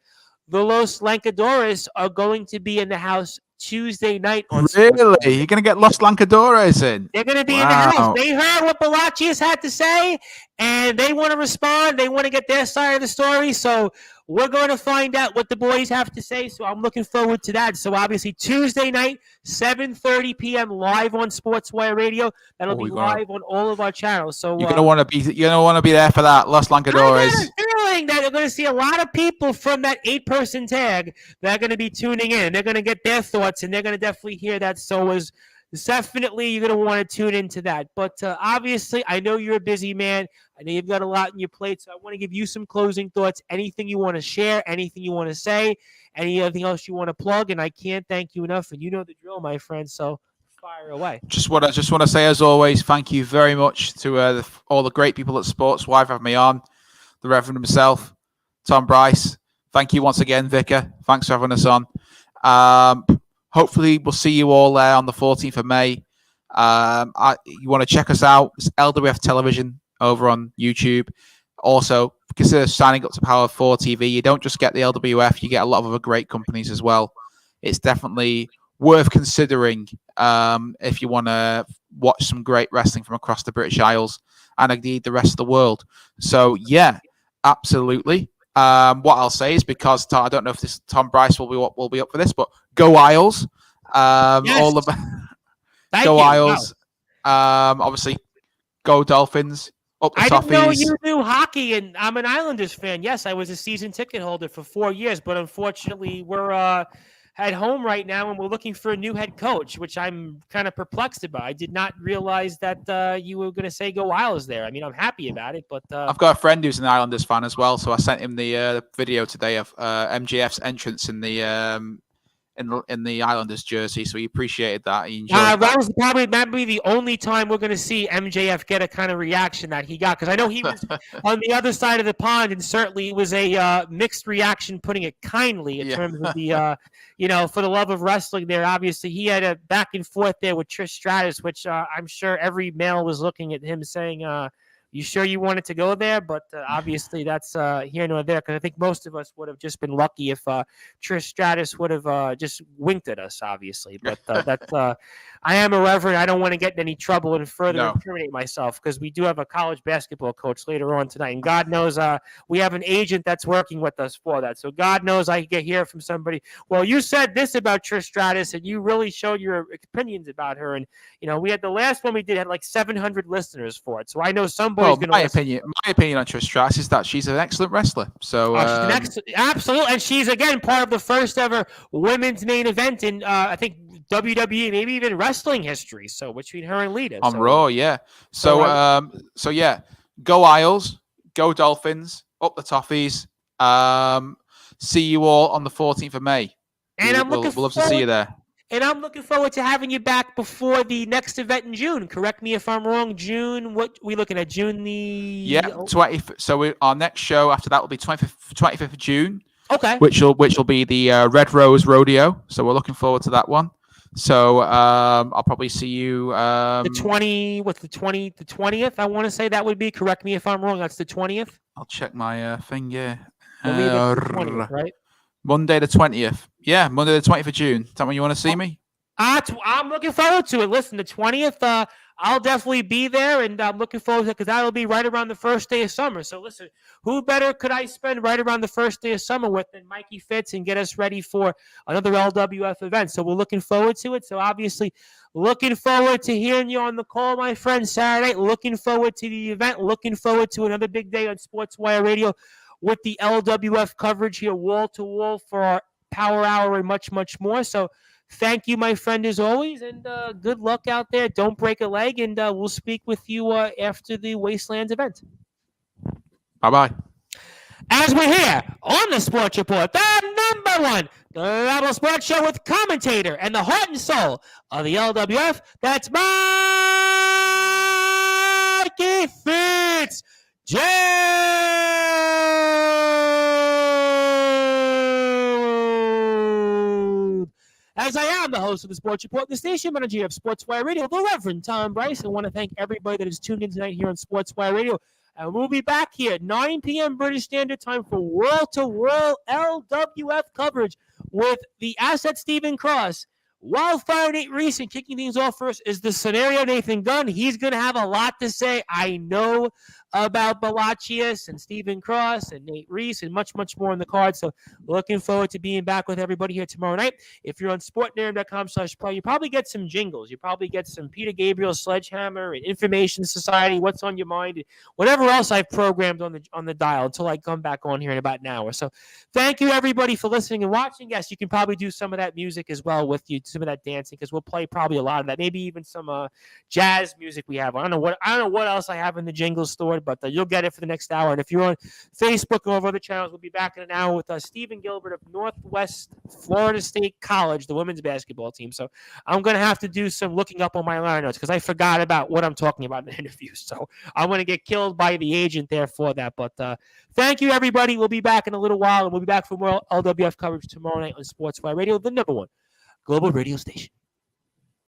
The Los Lancadores are going to be in the house Tuesday night on Really? You're going to get Los Lancadores in? They're going to be in the house. They heard what Balachius had to say, and they want to respond. They want to get their side of the story. So we're going to find out what the boys have to say. So I'm looking forward to that. So obviously Tuesday night, 7:30 p.m. live on Sportswire Radio. That'll be live on all of our channels. So you're going to want to be there for that, Los Lancadores. I got a feeling that they're going to see a lot of people from that 8-person tag that are going to be tuning in. They're going to get their thoughts, and they're going to definitely hear that. So as definitely you're going to want to tune into that. But obviously, I know you're a busy man. I know you've got a lot on your plate, so I want to give you some closing thoughts. Anything you want to share, anything you want to say, anything else you want to plug, and I can't thank you enough. And you know the drill, my friend, so fire away. Just want to say, as always, thank you very much to all the great people at Sportswire for having me on. The Reverend himself, Tom Bryce. Thank you once again, Vicar. Thanks for having us on. Hopefully, we'll see you all there on the 14th of May. You want to check us out? It's LWF Television over on YouTube. Also, consider signing up to Power 4 TV. You don't just get the LWF, you get a lot of other great companies as well. It's definitely worth considering if you want to watch some great wrestling from across the British Isles and indeed the rest of the world. So, yeah, absolutely. What I'll say is, because I don't know if this Tom Bryce will be up for this, but go Isles! Yes. All of go Isles! Wow. Obviously, go Dolphins! Up the I Toffees. didn't know you knew hockey, and I'm an Islanders fan. Yes, I was a season ticket holder for 4 years, but unfortunately, we're at home right now, and we're looking for a new head coach, which I'm kind of perplexed about. I did not realize that you were going to say go Isles there. I mean, I'm happy about it, but I've got a friend who's an Islanders fan as well, so I sent him the video today of MJF's entrance in the Islanders jersey, so he appreciated that. He enjoyed that was probably the only time we're going to see MJF get a kind of reaction that he got, because I know he was on the other side of the pond, and certainly it was a mixed reaction, putting it kindly, in terms of the, for the love of wrestling there. Obviously, he had a back and forth there with Trish Stratus, which I'm sure every male was looking at him saying, You sure you wanted to go there? But obviously that's here nor there, because I think most of us would have just been lucky if Trish Stratus would have just winked at us, obviously. But that's I am a reverend. I don't want to get in any trouble and further incriminate myself, because we do have a college basketball coach later on tonight, and God knows we have an agent that's working with us for that. So God knows I can hear from somebody. Well, you said this about Trish Stratus, and you really showed your opinions about her. And we had the last one we did had like 700 listeners for it. So I know somebody's going to. My opinion on Trish Stratus is that she's an excellent wrestler. So absolutely, and she's again part of the first ever women's main event in I think WWE, maybe even wrestling history. So between her and Lita on Raw, yeah. So yeah, go Isles, go Dolphins, up the Toffees. See you all on the 14th of May. And we'll love to see you there. And I'm looking forward to having you back before the next event in June. Correct me if I'm wrong. June, what we looking at? June the 20th. So our next show after that will be 25th of June. Okay. Which will be the Red Rose Rodeo. So we're looking forward to that one. So I'll probably see you. The 20th? I want to say that would be. Correct me if I'm wrong. That's the 20th. I'll check my thing. Yeah. I believe it's the 20th, right? Monday the 20th. Yeah, Monday the 20th of June. Is that when you want to see me? I'm looking forward to it. Listen, the 20th, I'll definitely be there, and I'm looking forward to it because that'll be right around the first day of summer. So listen, who better could I spend right around the first day of summer with than Mikey Fitz and get us ready for another LWF event? So we're looking forward to it. So obviously, looking forward to hearing you on the call, my friend, Saturday. Looking forward to the event. Looking forward to another big day on Sportswire Radio with the LWF coverage here, wall to wall, for our Power Hour and much, much more. So thank you, my friend, as always, and good luck out there. Don't break a leg, and we'll speak with you after the Wasteland event. Bye-bye. As we're here on the Sports Report, the number one global sports show with commentator and the heart and soul of the LWF, that's Mikey Fitzgerald. As I am the host of the Sports Report, the station manager of Sportswire Radio, the Reverend Tom Bryce, I want to thank everybody that is tuned in tonight here on Sportswire Radio. And we'll be back here at 9 p.m. British Standard Time for world-to-world LWF coverage with the asset Stephen Cross. Wildfire Nate Reese, and kicking things off first is the Scenario Nathan Gunn. He's going to have a lot to say. I know about Balachius and Stephen Cross and Nate Reese and much, much more on the card. So looking forward to being back with everybody here tomorrow night. If you're on sportnarium.com/play, you probably get some jingles. You probably get some Peter Gabriel Sledgehammer and Information Society, What's on Your Mind, and whatever else I've programmed on the dial until I come back on here in about an hour. So thank you, everybody, for listening and watching. Yes, you can probably do some of that music as well with you, some of that dancing, because we'll play probably a lot of that, maybe even some jazz music we have. I don't know what else I have in the jingle stored, but you'll get it for the next hour. And if you're on Facebook or over other channels, we'll be back in an hour with Stephen Gilbert of Northwest Florida State College, the women's basketball team. So I'm going to have to do some looking up on my line notes because I forgot about what I'm talking about in the interview. So I'm going to get killed by the agent there for that. But thank you, everybody. We'll be back in a little while, and we'll be back for more LWF coverage tomorrow night on Sportswire Radio, the number one global radio station.